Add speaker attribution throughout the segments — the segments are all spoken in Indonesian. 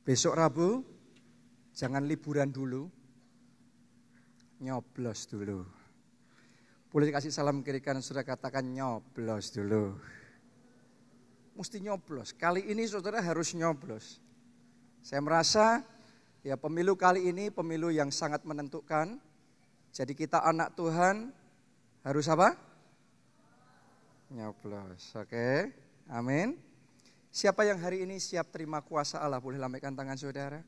Speaker 1: Besok Rabu, jangan liburan dulu, nyoblos dulu. Boleh kasih salam kiri kanan, saudara katakan nyoblos dulu. Mesti nyoblos, kali ini saudara harus nyoblos. Saya merasa ya pemilu kali ini pemilu yang sangat menentukan. Jadi kita anak Tuhan harus apa? Nyoblos, oke, amin. Siapa yang hari ini siap terima kuasa Allah? Boleh lambaikan tangan saudara.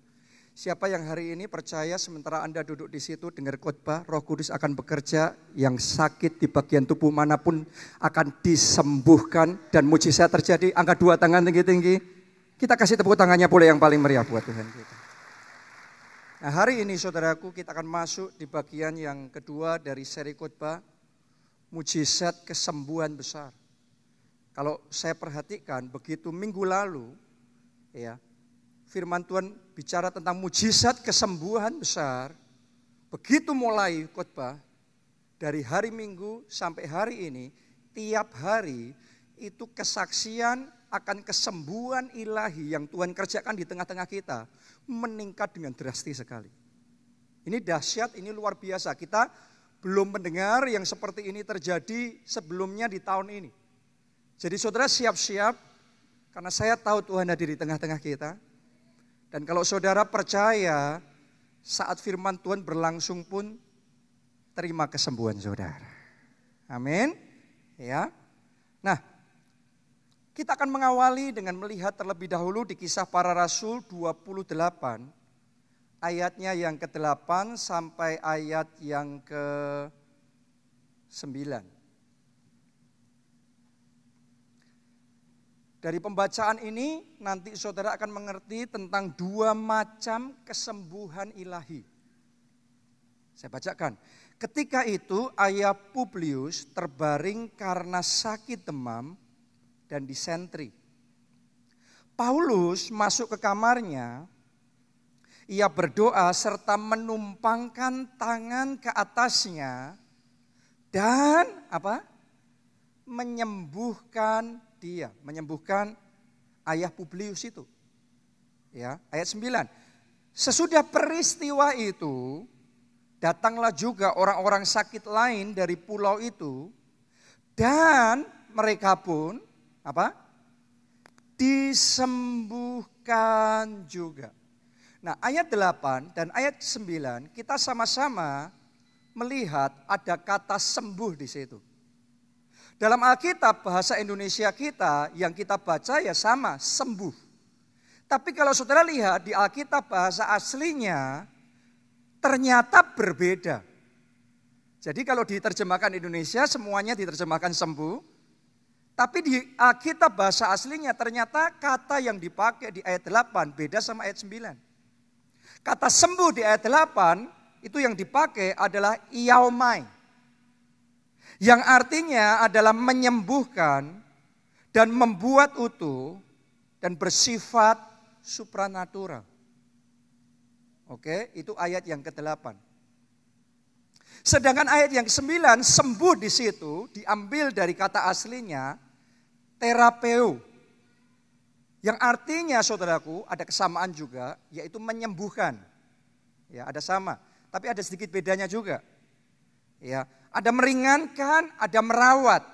Speaker 1: Siapa yang hari ini percaya sementara Anda duduk di situ dengar khotbah, Roh Kudus akan bekerja, yang sakit di bagian tubuh manapun akan disembuhkan dan mujizat terjadi. Angkat dua tangan tinggi-tinggi. Kita kasih tepuk tangannya boleh yang paling meriah buat Tuhan kita. Nah, hari ini saudaraku kita akan masuk di bagian yang kedua dari seri khotbah, mujizat kesembuhan besar. Kalau saya perhatikan begitu minggu lalu, ya, firman Tuhan bicara tentang mujizat kesembuhan besar. Begitu mulai khotbah, dari hari Minggu sampai hari ini, tiap hari itu kesaksian akan kesembuhan ilahi yang Tuhan kerjakan di tengah-tengah kita meningkat dengan drastis sekali. Ini dahsyat, ini luar biasa. Kita belum mendengar yang seperti ini terjadi sebelumnya di tahun ini. Jadi saudara siap-siap, karena saya tahu Tuhan hadir di tengah-tengah kita. Dan kalau saudara percaya, saat firman Tuhan berlangsung pun, terima kesembuhan saudara. Amin. Ya. Nah, kita akan mengawali dengan melihat terlebih dahulu di Kisah Para Rasul 28, ayatnya yang ke-8 sampai ayat yang ke-9. Dari pembacaan ini nanti saudara akan mengerti tentang dua macam kesembuhan ilahi. Saya bacakan. Ketika itu ayah Publius terbaring karena sakit demam dan disentri. Paulus masuk ke kamarnya. Ia berdoa serta menumpangkan tangan ke atasnya dan apa? Menyembuhkan ayah Publius itu. Ya, ayat 9. Sesudah peristiwa itu, datanglah juga orang-orang sakit lain dari pulau itu dan mereka pun apa? Disembuhkan juga. Nah, ayat 8 dan ayat 9 kita sama-sama melihat ada kata sembuh di situ. Dalam Alkitab bahasa Indonesia kita yang kita baca ya sama, sembuh. Tapi kalau saudara lihat di Alkitab bahasa aslinya ternyata berbeda. Jadi kalau diterjemahkan Indonesia semuanya diterjemahkan sembuh. Tapi di Alkitab bahasa aslinya ternyata kata yang dipakai di ayat 8 beda sama ayat 9. Kata sembuh di ayat 8 itu yang dipakai adalah iaomai. Yang artinya adalah menyembuhkan dan membuat utuh dan bersifat supranatural. Oke, itu ayat yang ke-8. Sedangkan ayat yang ke-9 sembuh di situ diambil dari kata aslinya terapeu. Yang artinya saudaraku ada kesamaan juga yaitu menyembuhkan. Ya, ada sama, tapi ada sedikit bedanya juga. Ya, ada meringankan, ada merawat.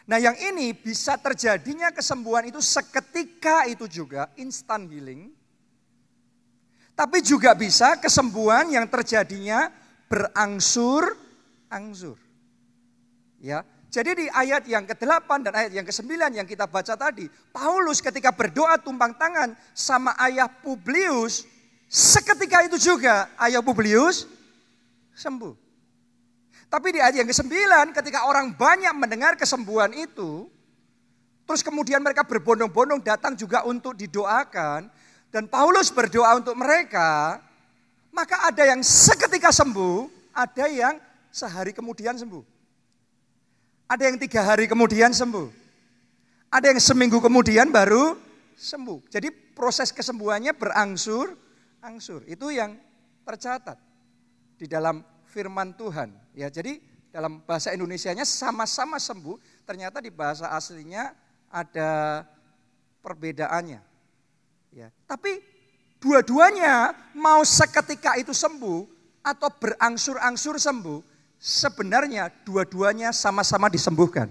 Speaker 1: Nah, yang ini bisa terjadinya kesembuhan itu seketika itu juga instant healing. Tapi juga bisa kesembuhan yang terjadinya berangsur-angsur. Ya, jadi di ayat yang ke-8 dan ayat yang ke-9 yang kita baca tadi, Paulus ketika berdoa tumpang tangan sama ayah Publius, seketika itu juga ayah Publius sembuh. Tapi di ayat yang ke-9 ketika orang banyak mendengar kesembuhan itu, terus kemudian mereka berbondong-bondong datang juga untuk didoakan, dan Paulus berdoa untuk mereka, maka ada yang seketika sembuh, ada yang sehari kemudian sembuh. Ada yang 3 hari kemudian sembuh. Ada yang seminggu kemudian baru sembuh. Jadi proses kesembuhannya berangsur-angsur. Itu yang tercatat di dalam firman Tuhan. Ya, jadi dalam bahasa Indonesianya sama-sama sembuh, ternyata di bahasa aslinya ada perbedaannya. Ya, tapi Dua-duanya mau seketika itu sembuh atau berangsur-angsur sembuh, sebenarnya dua-duanya sama-sama disembuhkan.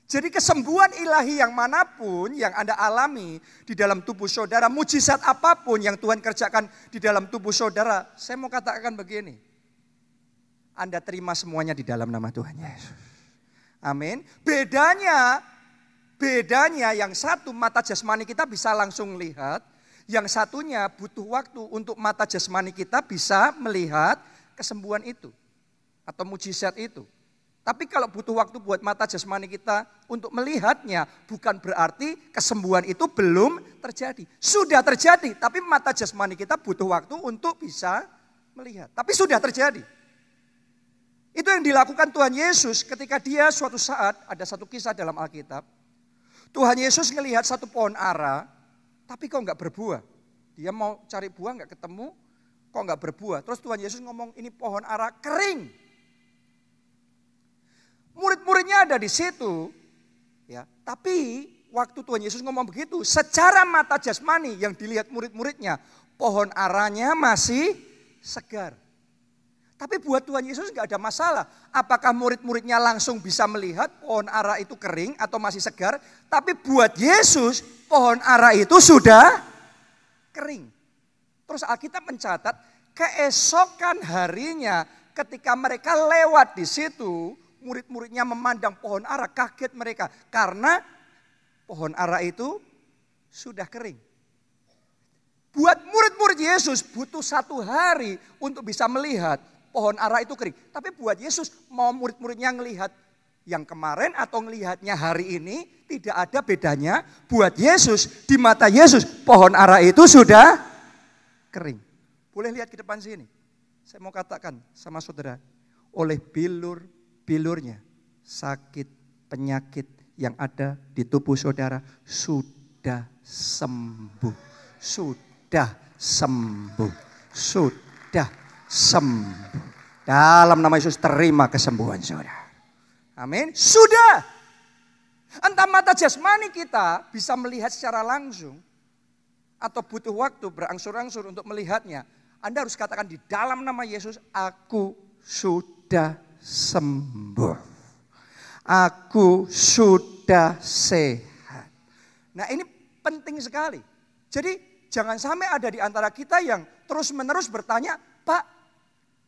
Speaker 1: Jadi kesembuhan ilahi yang manapun yang Anda alami di dalam tubuh saudara, mujizat apapun yang Tuhan kerjakan di dalam tubuh saudara, saya mau katakan begini, Anda terima semuanya di dalam nama Tuhan Yesus. Amin. Bedanya yang satu mata jasmani kita bisa langsung lihat, yang satunya butuh waktu untuk mata jasmani kita bisa melihat kesembuhan itu atau mujizat itu. Tapi kalau butuh waktu buat mata jasmani kita untuk melihatnya, bukan berarti kesembuhan itu belum terjadi. Sudah terjadi, tapi mata jasmani kita butuh waktu untuk bisa melihat. Tapi sudah terjadi. Itu yang dilakukan Tuhan Yesus ketika dia suatu saat, ada satu kisah dalam Alkitab. Tuhan Yesus ngelihat satu pohon ara, tapi kok nggak berbuah. Dia mau cari buah nggak ketemu, kok nggak berbuah. Terus Tuhan Yesus ngomong, ini pohon ara kering. Murid-muridnya ada di situ, ya. Tapi waktu Tuhan Yesus ngomong begitu, secara mata jasmani yang dilihat murid-muridnya, pohon aranya masih segar. Tapi buat Tuhan Yesus nggak ada masalah. Apakah murid-muridnya langsung bisa melihat pohon ara itu kering atau masih segar? Tapi buat Yesus pohon ara itu sudah kering. Terus Alkitab mencatat keesokan harinya ketika mereka lewat di situ, murid-muridnya memandang pohon ara, kaget mereka. Karena pohon ara itu sudah kering. Buat murid-murid Yesus butuh 1 hari untuk bisa melihat pohon ara itu kering. Tapi buat Yesus mau murid-muridnya ngelihat yang kemarin atau ngelihatnya hari ini, tidak ada bedanya. Buat Yesus, di mata Yesus pohon ara itu sudah kering. Boleh lihat ke depan sini. Saya mau katakan sama saudara, oleh bilurnya sakit penyakit yang ada di tubuh saudara sudah sembuh. Sudah sembuh. Sudah sembuh. Dalam nama Yesus terima kesembuhan saudara. Amin. Sudah. Entah mata jasmani kita bisa melihat secara langsung atau butuh waktu berangsur-angsur untuk melihatnya. Anda harus katakan di dalam nama Yesus, aku sudah sembuh. Aku sudah sehat. Nah ini penting sekali. Jadi jangan sampai ada di antara kita yang terus-menerus bertanya, Pak,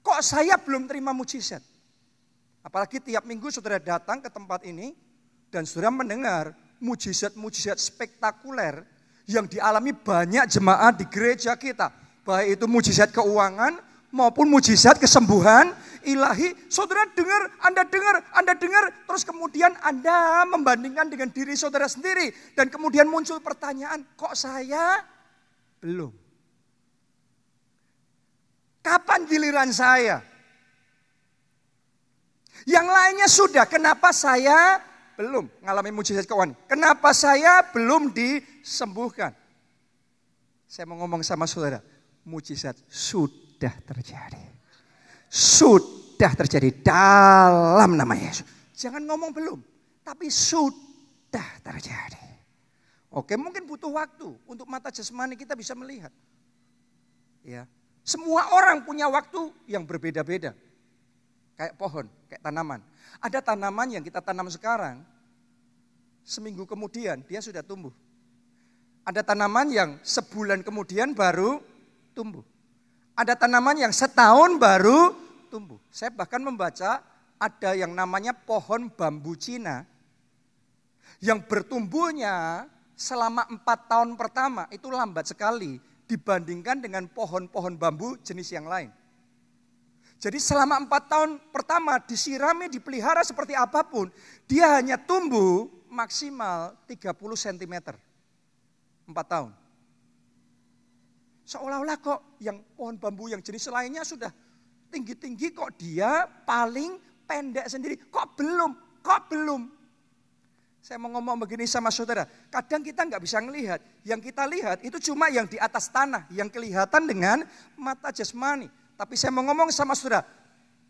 Speaker 1: kok saya belum terima mujizat? Apalagi tiap minggu saudara datang ke tempat ini dan saudara mendengar mujizat-mujizat spektakuler yang dialami banyak jemaat di gereja kita. Baik itu mujizat keuangan maupun mujizat kesembuhan ilahi. Saudara dengar, Anda dengar, terus kemudian Anda membandingkan dengan diri saudara sendiri. Dan kemudian muncul pertanyaan, kok saya belum? Kapan giliran saya? Yang lainnya sudah, kenapa saya belum mengalami mujizat keuangan? Kenapa saya belum disembuhkan? Saya mau ngomong sama saudara, mujizat sudah terjadi. Sudah terjadi dalam nama Yesus. Jangan ngomong belum, tapi sudah terjadi. Oke, mungkin butuh waktu untuk mata jasmani kita bisa melihat. Ya, semua orang punya waktu yang berbeda-beda. Kayak pohon, kayak tanaman. Ada tanaman yang kita tanam sekarang, seminggu kemudian dia sudah tumbuh. Ada tanaman yang sebulan kemudian baru tumbuh. Ada tanaman yang setahun baru tumbuh. Saya bahkan membaca ada yang namanya pohon bambu Cina yang bertumbuhnya selama 4 tahun pertama itu lambat sekali dibandingkan dengan pohon-pohon bambu jenis yang lain. Jadi selama 4 tahun pertama disirami, dipelihara seperti apapun, dia hanya tumbuh maksimal 30 cm. 4 tahun. Seolah-olah kok yang pohon bambu yang jenis lainnya sudah tinggi-tinggi, kok dia paling pendek sendiri. Kok belum? Saya mau ngomong begini sama saudara, kadang kita nggak bisa ngelihat. Yang kita lihat itu cuma yang di atas tanah, yang kelihatan dengan mata jasmani. Tapi saya mau ngomong sama saudara,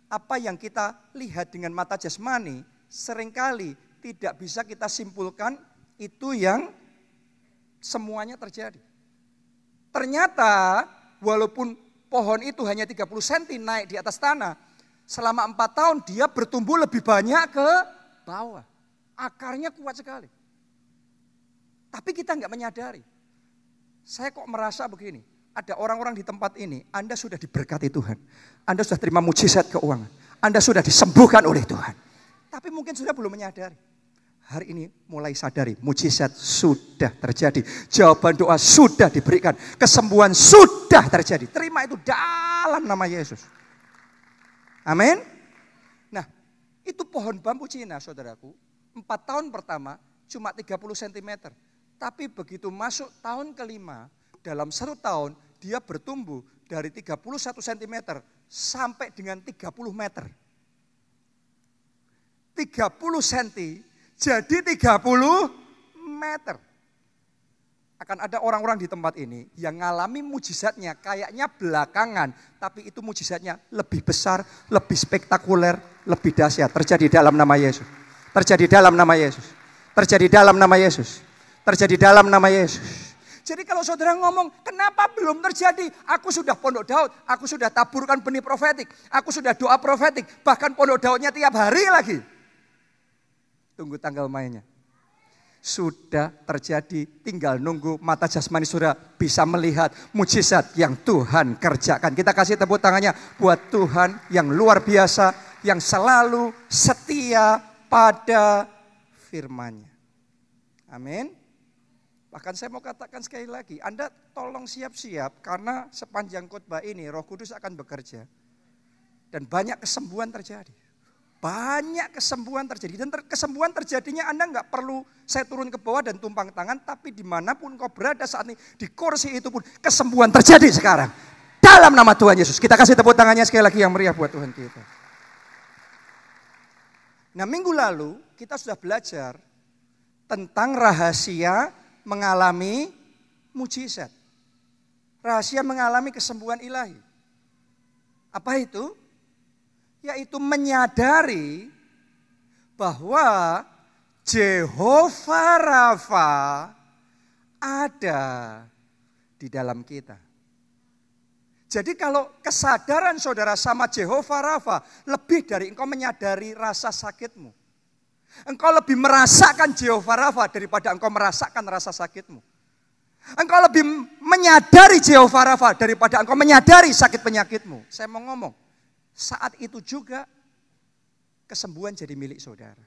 Speaker 1: apa yang kita lihat dengan mata jasmani seringkali tidak bisa kita simpulkan itu yang semuanya terjadi. Ternyata walaupun pohon itu hanya 30 cm naik di atas tanah, selama 4 tahun dia bertumbuh lebih banyak ke bawah. Akarnya kuat sekali. Tapi kita nggak menyadari. Saya kok merasa begini, ada orang-orang di tempat ini, Anda sudah diberkati Tuhan. Anda sudah terima mujizat keuangan. Anda sudah disembuhkan oleh Tuhan. Tapi mungkin sudah belum menyadari. Hari ini mulai sadari, mujizat sudah terjadi. Jawaban doa sudah diberikan. Kesembuhan sudah terjadi. Terima itu dalam nama Yesus. Amin. Nah, itu pohon bambu Cina, saudaraku. 4 tahun pertama cuma 30 cm. Tapi begitu masuk tahun kelima, dalam 1 tahun dia bertumbuh dari 31 cm sampai dengan 30 meter. 30 cm jadi 30 meter. Akan ada orang-orang di tempat ini yang ngalami mujizatnya kayaknya belakangan. Tapi itu mujizatnya lebih besar, lebih spektakuler, lebih dahsyat. Terjadi dalam nama Yesus. Terjadi dalam nama Yesus. Terjadi dalam nama Yesus. Terjadi dalam nama Yesus. Jadi kalau saudara ngomong, kenapa belum terjadi? Aku sudah pondok Daud, aku sudah taburkan benih profetik, aku sudah doa profetik, bahkan pondok Daudnya tiap hari lagi. Tunggu tanggal mainnya. Sudah terjadi, tinggal nunggu mata jasmani saudara bisa melihat mujizat yang Tuhan kerjakan. Kita kasih tepuk tangannya buat Tuhan yang luar biasa, yang selalu setia pada firman-Nya. Amin. Bahkan saya mau katakan sekali lagi, Anda tolong siap-siap karena sepanjang khotbah ini Roh Kudus akan bekerja. Dan banyak kesembuhan terjadi. Banyak kesembuhan terjadi. Dan kesembuhan terjadinya Anda nggak perlu saya turun ke bawah dan tumpang tangan. Tapi dimanapun kau berada saat ini, di kursi itu pun kesembuhan terjadi sekarang. Dalam nama Tuhan Yesus. Kita kasih tepuk tangannya sekali lagi yang meriah buat Tuhan kita. Nah, minggu lalu kita sudah belajar tentang rahasia mengalami mujizat. Rahasia mengalami kesembuhan ilahi. Apa itu? Yaitu menyadari bahwa Jehovah Rafa ada di dalam kita. Jadi kalau kesadaran saudara sama Jehovah Rafa lebih dari engkau menyadari rasa sakitmu. Engkau lebih merasakan Jehovah Rafa daripada engkau merasakan rasa sakitmu. Engkau lebih menyadari Jehovah Rafa daripada engkau menyadari sakit penyakitmu. Saya mau ngomong, saat itu juga kesembuhan jadi milik saudara.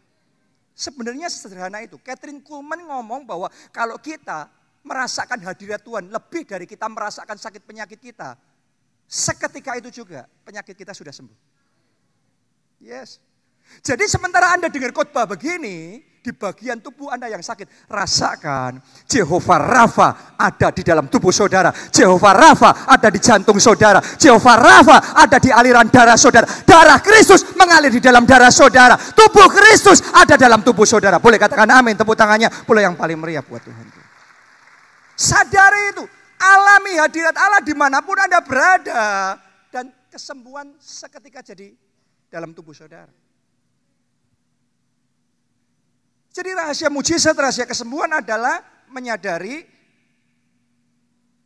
Speaker 1: Sebenarnya sederhana itu. Catherine Kuhlman ngomong bahwa kalau kita merasakan hadirat Tuhan lebih dari kita merasakan sakit penyakit kita, seketika itu juga penyakit kita sudah sembuh. Yes. Jadi sementara Anda dengar khotbah begini, di bagian tubuh Anda yang sakit, rasakan Jehovah Rafa ada di dalam tubuh saudara. Jehovah Rafa ada di jantung saudara. Jehovah Rafa ada di aliran darah saudara. Darah Kristus mengalir di dalam darah saudara. Tubuh Kristus ada dalam tubuh saudara. Boleh katakan amin, tepuk tangannya. Boleh yang paling meriah buat Tuhan. Sadari itu, alami hadirat Allah dimanapun Anda berada. Dan kesembuhan seketika jadi dalam tubuh saudara. Jadi rahasia mujizat, rahasia kesembuhan adalah menyadari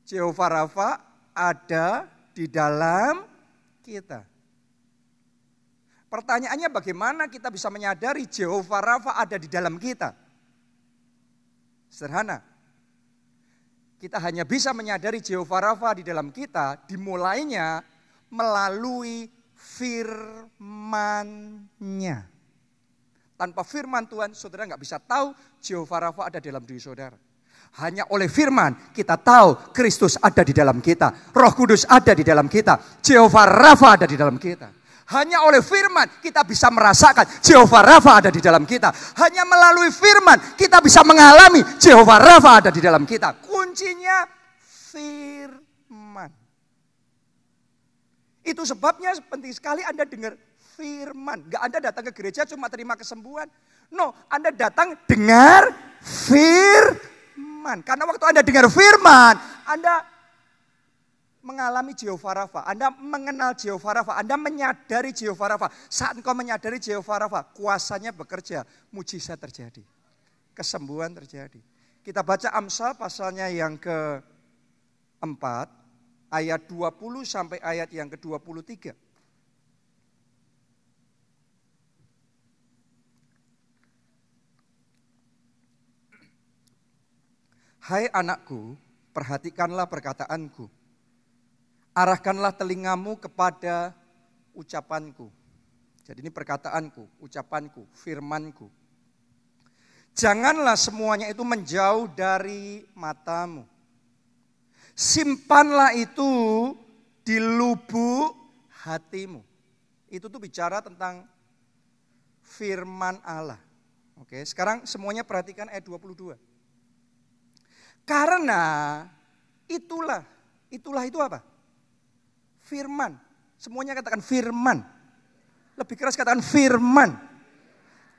Speaker 1: Jehovah Rafa ada di dalam kita. Pertanyaannya bagaimana kita bisa menyadari Jehovah Rafa ada di dalam kita? Sederhana. Kita hanya bisa menyadari Jehovah Rafa di dalam kita dimulainya melalui firman-Nya. Tanpa firman Tuhan, saudara nggak bisa tahu Jehovah Rafa ada dalam diri saudara. Hanya oleh firman kita tahu Kristus ada di dalam kita. Roh Kudus ada di dalam kita. Jehovah Rafa ada di dalam kita. Hanya oleh firman kita bisa merasakan Jehovah Rafa ada di dalam kita. Hanya melalui firman kita bisa mengalami Jehovah Rafa ada di dalam kita. Kuncinya firman. Itu sebabnya penting sekali Anda dengar firman. Gak Anda datang ke gereja cuma terima kesembuhan. No, Anda datang dengar firman. Karena waktu Anda dengar firman, Anda mengalami Jehovah Rafa. Anda mengenal Jehovah Rafa. Anda menyadari Jehovah Rafa. Saat engkau menyadari Jehovah Rafa, kuasanya bekerja. Mujizat terjadi. Kesembuhan terjadi. Kita baca Amsal pasalnya yang ke 4 ayat 20 sampai ayat yang ke-23. Hai anakku, perhatikanlah perkataanku. Arahkanlah telingamu kepada ucapanku. Jadi ini perkataanku, ucapanku, firmanku. Janganlah semuanya itu menjauh dari matamu. Simpanlah itu di lubuk hatimu. Itu tuh bicara tentang firman Allah. Oke, sekarang semuanya perhatikan ayat 22. Karena itulah itu apa? Firman. Semuanya katakan firman. Lebih keras katakan firman.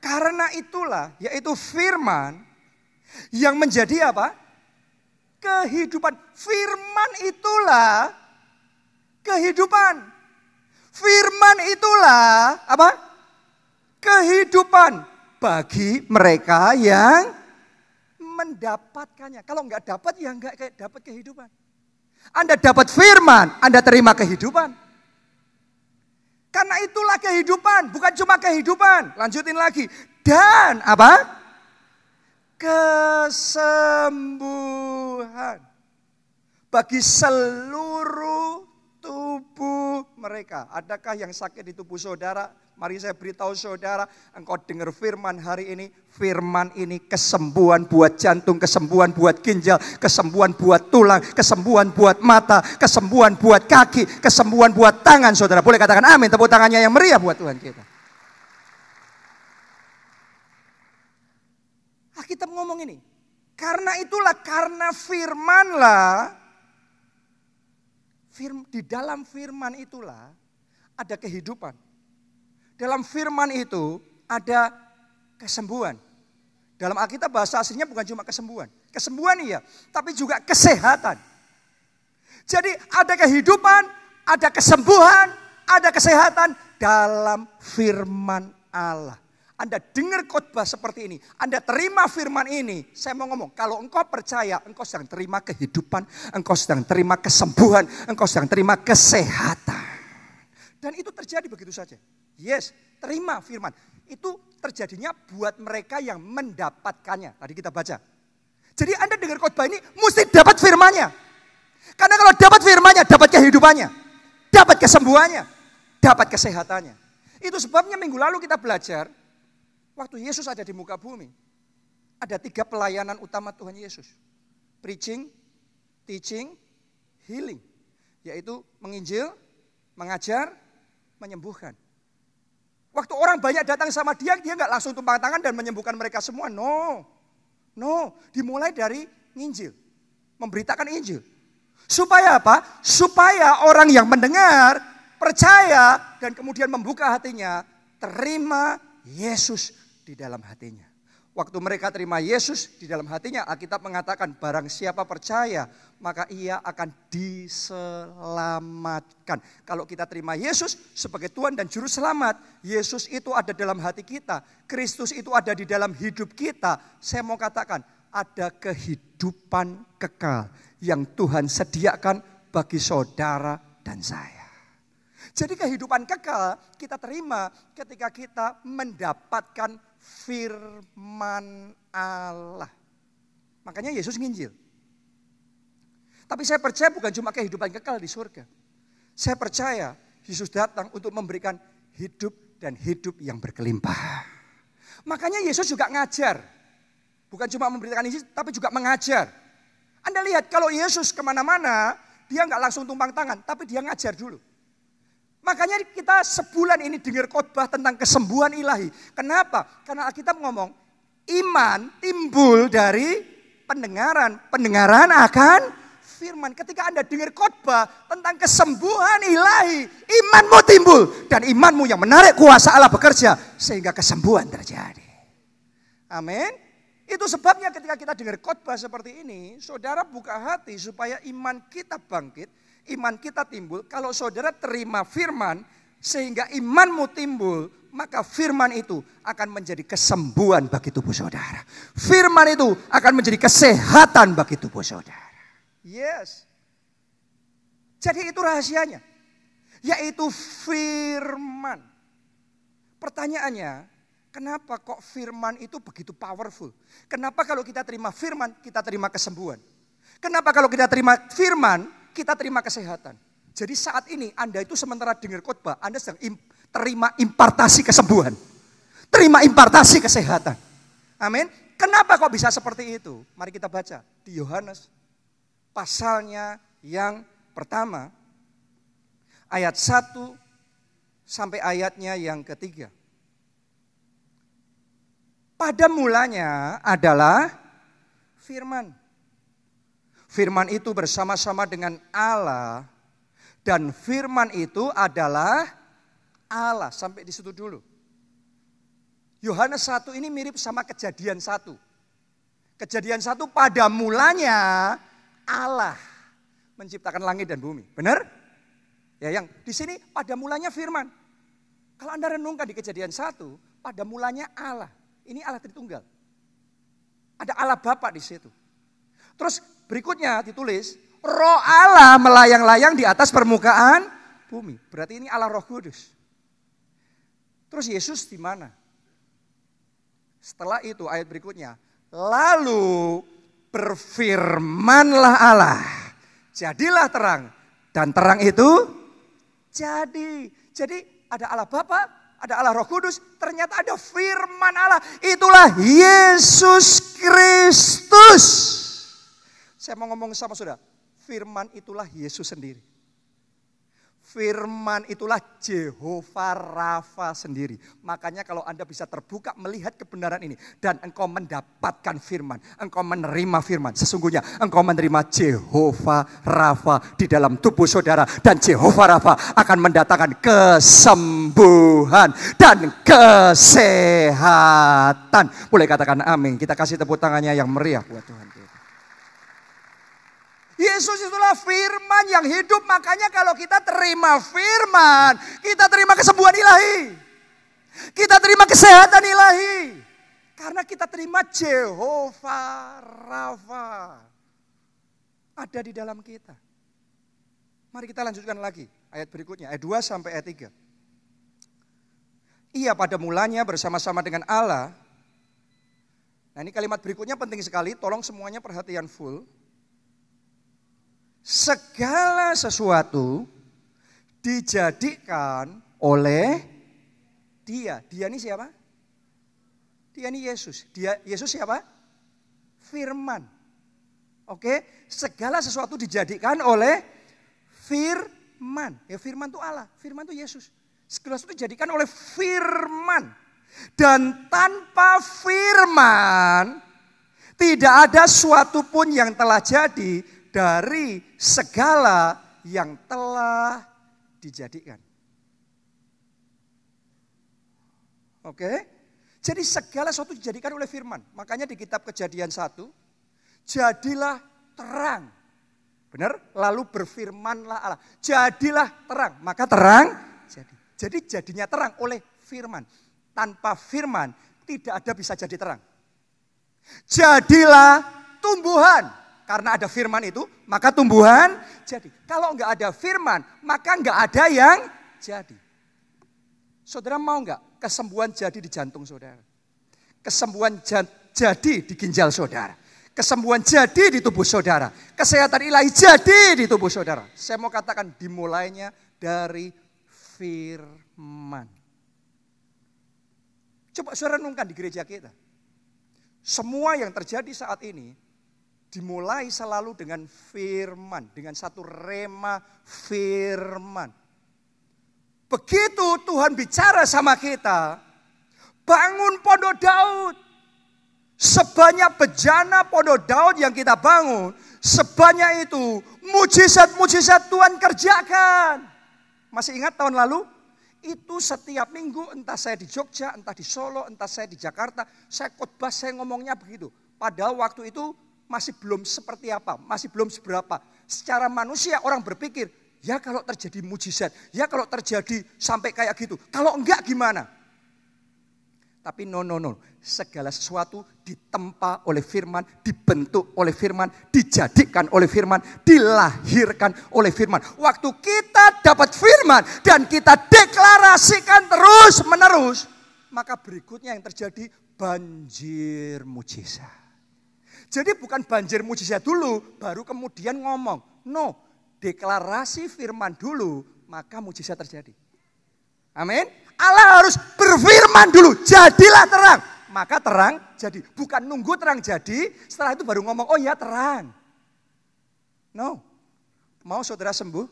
Speaker 1: Karena itulah, yaitu firman yang menjadi apa? Kehidupan. Firman itulah kehidupan. Firman itulah apa? Kehidupan bagi mereka yang mendapatkannya. Kalau enggak dapat, ya enggak dapat kehidupan. Anda dapat firman, Anda terima kehidupan. Karena itulah kehidupan, bukan cuma kehidupan. Lanjutin lagi. Dan apa? Kesembuhan bagi seluruh tubuh mereka. Adakah yang sakit di tubuh saudara? Mari saya beritahu saudara, engkau dengar firman hari ini. Firman ini kesembuhan buat jantung, kesembuhan buat ginjal, kesembuhan buat tulang, kesembuhan buat mata, kesembuhan buat kaki, kesembuhan buat tangan. Saudara boleh katakan amin, tepuk tangannya yang meriah buat Tuhan kita. Alkitab ngomong ini, karena itulah, karena firmanlah, di dalam firman itulah ada kehidupan. Dalam firman itu ada kesembuhan. Dalam Alkitab bahasa aslinya bukan cuma kesembuhan. Kesembuhan iya, tapi juga kesehatan. Jadi ada kehidupan, ada kesembuhan, ada kesehatan dalam firman Allah. Anda dengar khotbah seperti ini, Anda terima firman ini. Saya mau ngomong, kalau engkau percaya, engkau sedang terima kehidupan, engkau sedang terima kesembuhan, engkau sedang terima kesehatan. Dan itu terjadi begitu saja. Yes, terima firman. Itu terjadinya buat mereka yang mendapatkannya. Tadi kita baca. Jadi Anda dengar khotbah ini mesti dapat firmannya. Karena kalau dapat firmannya, dapat kehidupannya. Dapat kesembuhannya. Dapat kesehatannya. Itu sebabnya minggu lalu kita belajar. Waktu Yesus ada di muka bumi. Ada 3 pelayanan utama Tuhan Yesus. Preaching, teaching, healing. Yaitu menginjil, mengajar, menyembuhkan. Waktu orang banyak datang sama dia nggak langsung tumpang tangan dan menyembuhkan mereka semua. No. Dimulai dari nginjil. Memberitakan Injil. Supaya apa? Supaya orang yang mendengar, percaya, dan kemudian membuka hatinya, terima Yesus di dalam hatinya. Waktu mereka terima Yesus di dalam hatinya, Alkitab mengatakan barang siapa percaya, maka ia akan diselamatkan. Kalau kita terima Yesus sebagai Tuhan dan Juru Selamat, Yesus itu ada dalam hati kita. Kristus itu ada di dalam hidup kita. Saya mau katakan, ada kehidupan kekal yang Tuhan sediakan bagi saudara dan saya. Jadi kehidupan kekal kita terima ketika kita mendapatkan firman Allah. Makanya Yesus nginjil. Tapi saya percaya bukan cuma kehidupan kekal di surga. Saya percaya Yesus datang untuk memberikan hidup dan hidup yang berkelimpah. Makanya Yesus juga ngajar. Bukan cuma memberitakan Injil, tapi juga mengajar. Anda lihat kalau Yesus kemana-mana, dia nggak langsung tumpang tangan, tapi dia ngajar dulu. Makanya kita sebulan ini dengar khotbah tentang kesembuhan ilahi. Kenapa? Karena Alkitab ngomong, iman timbul dari pendengaran. Pendengaran akan firman. Ketika Anda dengar khotbah tentang kesembuhan ilahi, imanmu timbul. Dan imanmu yang menarik kuasa Allah bekerja, sehingga kesembuhan terjadi. Amin. Itu sebabnya ketika kita dengar khotbah seperti ini, saudara buka hati supaya iman kita bangkit. Iman kita timbul, kalau saudara terima firman sehingga imanmu timbul, maka firman itu akan menjadi kesembuhan bagi tubuh saudara. Firman itu akan menjadi kesehatan bagi tubuh saudara. Yes. Jadi itu rahasianya. Yaitu firman. Pertanyaannya, kenapa kok firman itu begitu powerful? Kenapa kalau kita terima firman, kita terima kesembuhan? Kenapa kalau kita terima firman, kita terima kesehatan? Jadi saat ini Anda itu sementara dengar khotbah, Anda sedang terima impartasi kesembuhan. Terima impartasi kesehatan. Amin. Kenapa kok bisa seperti itu? Mari kita baca di Yohanes pasalnya yang pertama, ayat 1 sampai ayatnya yang ketiga. Pada mulanya adalah firman. Firman itu bersama-sama dengan Allah. Dan firman itu adalah Allah. Sampai di situ dulu. Yohanes 1 ini mirip sama Kejadian 1. Kejadian 1 pada mulanya Allah menciptakan langit dan bumi. Benar? Ya, yang di sini pada mulanya firman. Kalau Anda renungkan di Kejadian 1, pada mulanya Allah. Ini Allah Tritunggal. Ada Allah Bapa di situ. Terus berikutnya ditulis, Roh Allah melayang-layang di atas permukaan bumi. Berarti ini Allah Roh Kudus. Terus Yesus di mana? Setelah itu ayat berikutnya, lalu berfirmanlah Allah, jadilah terang, dan terang itu jadi. Jadi ada Allah Bapa, ada Allah Roh Kudus, ternyata ada firman Allah. Itulah Yesus Kristus. Saya mau ngomong sama saudara, firman itulah Yesus sendiri. Firman itulah Jehovah Rafa sendiri. Makanya kalau Anda bisa terbuka melihat kebenaran ini. Dan engkau mendapatkan firman. Engkau menerima firman. Sesungguhnya engkau menerima Jehovah Rafa di dalam tubuh saudara. Dan Jehovah Rafa akan mendatangkan kesembuhan dan kesehatan. Boleh katakan amin. Kita kasih tepuk tangannya yang meriah buat Tuhan. Yesus itulah firman yang hidup. Makanya kalau kita terima firman, kita terima kesembuhan ilahi. Kita terima kesehatan ilahi. Karena kita terima Jehovah Rafa. Ada di dalam kita. Mari kita lanjutkan lagi. Ayat berikutnya, ayat 2 sampai ayat 3. Ia pada mulanya bersama-sama dengan Allah. Nah ini kalimat berikutnya penting sekali. Tolong semuanya perhatian full. Segala sesuatu dijadikan oleh Dia. Dia ini siapa? Dia ini Yesus. Dia Yesus siapa? Firman. Oke, segala sesuatu dijadikan oleh firman. Ya firman itu Allah, firman itu Yesus. Segala sesuatu dijadikan oleh firman. Dan tanpa firman tidak ada suatu pun yang telah jadi dari segala yang telah dijadikan. Oke? Jadi segala sesuatu dijadikan oleh firman. Makanya di kitab Kejadian 1, jadilah terang. Benar? Lalu berfirmanlah Allah. Jadilah terang, maka terang jadi. Jadi jadinya terang oleh firman. Tanpa firman tidak ada bisa jadi terang. Jadilah tumbuhan. Karena ada firman itu, maka tumbuhan jadi. Kalau enggak ada firman, maka enggak ada yang jadi. Saudara mau enggak kesembuhan jadi di jantung saudara? Kesembuhan jadi di ginjal saudara. Kesembuhan jadi di tubuh saudara. Kesehatan ilahi jadi di tubuh saudara. Saya mau katakan dimulainya dari firman. Coba saudara renungkan di gereja kita. Semua yang terjadi saat ini dimulai selalu dengan firman. Dengan satu rema firman. Begitu Tuhan bicara sama kita, bangun Pondok Daud. Sebanyak bejana Pondok Daud yang kita bangun, sebanyak itu mujizat-mujizat Tuhan kerjakan. Masih ingat tahun lalu? Itu setiap minggu, entah saya di Jogja, entah di Solo, entah saya di Jakarta, saya khotbah, saya ngomongnya begitu. Padahal waktu itu masih belum seperti apa, masih belum seberapa. Secara manusia orang berpikir, ya kalau terjadi mujizat, ya kalau terjadi sampai kayak gitu. Kalau enggak gimana? Tapi no. Segala sesuatu ditempa oleh firman, dibentuk oleh firman, dijadikan oleh firman, dilahirkan oleh firman. Waktu kita dapat firman dan kita deklarasikan terus menerus, maka berikutnya yang terjadi banjir mujizat. Jadi bukan banjir mujizat dulu, baru kemudian ngomong. No, deklarasi firman dulu, maka mujizat terjadi. Amin. Allah harus berfirman dulu, jadilah terang. Maka terang jadi. Bukan nunggu terang jadi, setelah itu baru ngomong, oh ya terang. No. Mau saudara sembuh?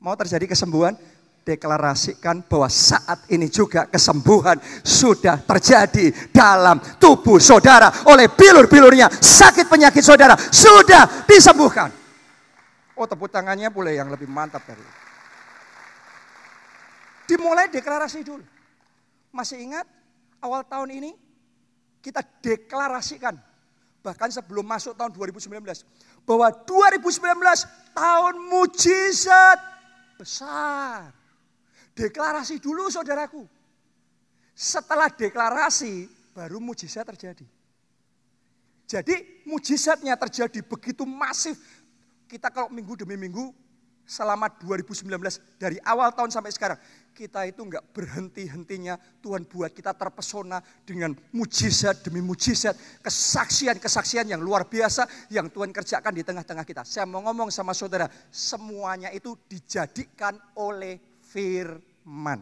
Speaker 1: Mau terjadi kesembuhan? Deklarasikan bahwa saat ini juga kesembuhan sudah terjadi dalam tubuh saudara. Oleh bilur-bilurnya, sakit penyakit saudara sudah disembuhkan. Oh, tepuk tangannya boleh yang lebih mantap dari itu. Dimulai deklarasi dulu. Masih ingat awal tahun ini kita deklarasikan. Bahkan sebelum masuk tahun 2019. Bahwa 2019 tahun mujizat besar. Deklarasi dulu saudaraku. Setelah deklarasi baru mujizat terjadi. Jadi mujizatnya terjadi begitu masif. Kita kalau minggu demi minggu selama 2019 dari awal tahun sampai sekarang. Kita itu enggak berhenti-hentinya Tuhan buat kita terpesona dengan mujizat demi mujizat. Kesaksian-kesaksian yang luar biasa yang Tuhan kerjakan di tengah-tengah kita. Saya mau ngomong sama saudara, semuanya itu dijadikan oleh firman.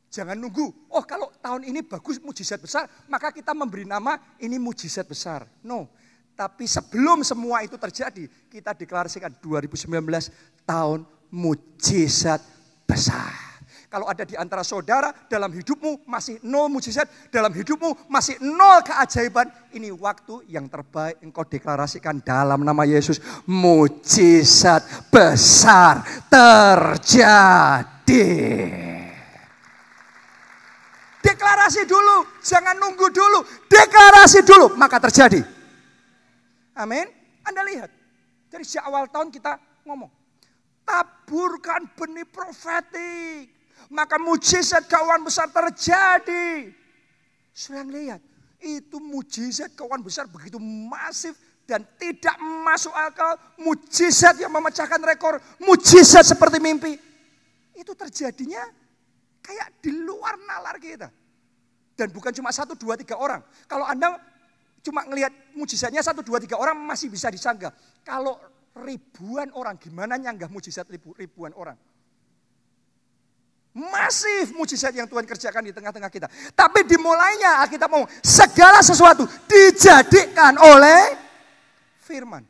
Speaker 1: Jangan nunggu, oh kalau tahun ini bagus mujizat besar, maka kita memberi nama ini mujizat besar. No, tapi sebelum semua itu terjadi, kita deklarasikan 2019 tahun mujizat besar. Kalau ada di antara saudara dalam hidupmu masih nol mujizat, dalam hidupmu masih nol keajaiban, ini waktu yang terbaik engkau deklarasikan dalam nama Yesus. Mujizat besar terjadi. Deklarasi dulu, jangan nunggu dulu, deklarasi dulu, maka terjadi. Amin. Anda lihat, dari sejak awal tahun kita ngomong, taburkan benih profetik, maka mujizat keuangan besar terjadi. Sudah lihat, itu mujizat keuangan besar begitu masif dan tidak masuk akal. Mujizat yang memecahkan rekor, mujizat seperti mimpi. Itu terjadinya kayak di luar nalar kita. Dan bukan cuma 1, 2, 3 orang. Kalau Anda cuma ngelihat mujizatnya 1, 2, 3 orang masih bisa disanggah. Kalau ribuan orang, gimana nyanggah mujizat ribuan orang? Masif mujizat yang Tuhan kerjakan di tengah-tengah kita. Tapi dimulainya kita mau segala sesuatu dijadikan oleh firman.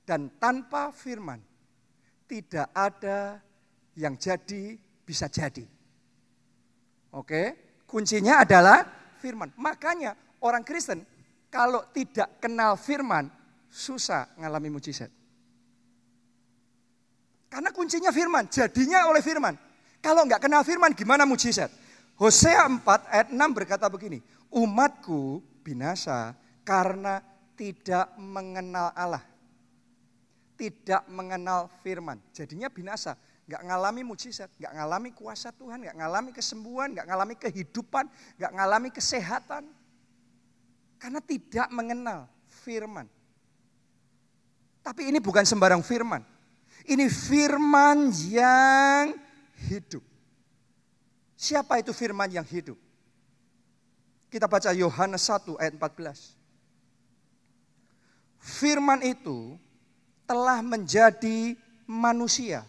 Speaker 1: Dan tanpa firman tidak ada yang jadi bisa jadi. Oke, kuncinya adalah firman. Makanya orang Kristen kalau tidak kenal firman susah ngalami mujizat. Karena kuncinya firman, jadinya oleh firman. Kalau enggak kenal firman gimana mujizat? Hosea 4 ayat 6 berkata begini. Umatku binasa karena tidak mengenal Allah. Tidak mengenal firman. Jadinya binasa. Enggak ngalami mujizat, enggak ngalami kuasa Tuhan, enggak ngalami kesembuhan, enggak ngalami kehidupan, enggak ngalami kesehatan. Karena tidak mengenal firman. Tapi ini bukan sembarang firman. Ini firman yang hidup. Siapa itu firman yang hidup? Kita baca Yohanes 1 ayat 14. Firman itu telah menjadi manusia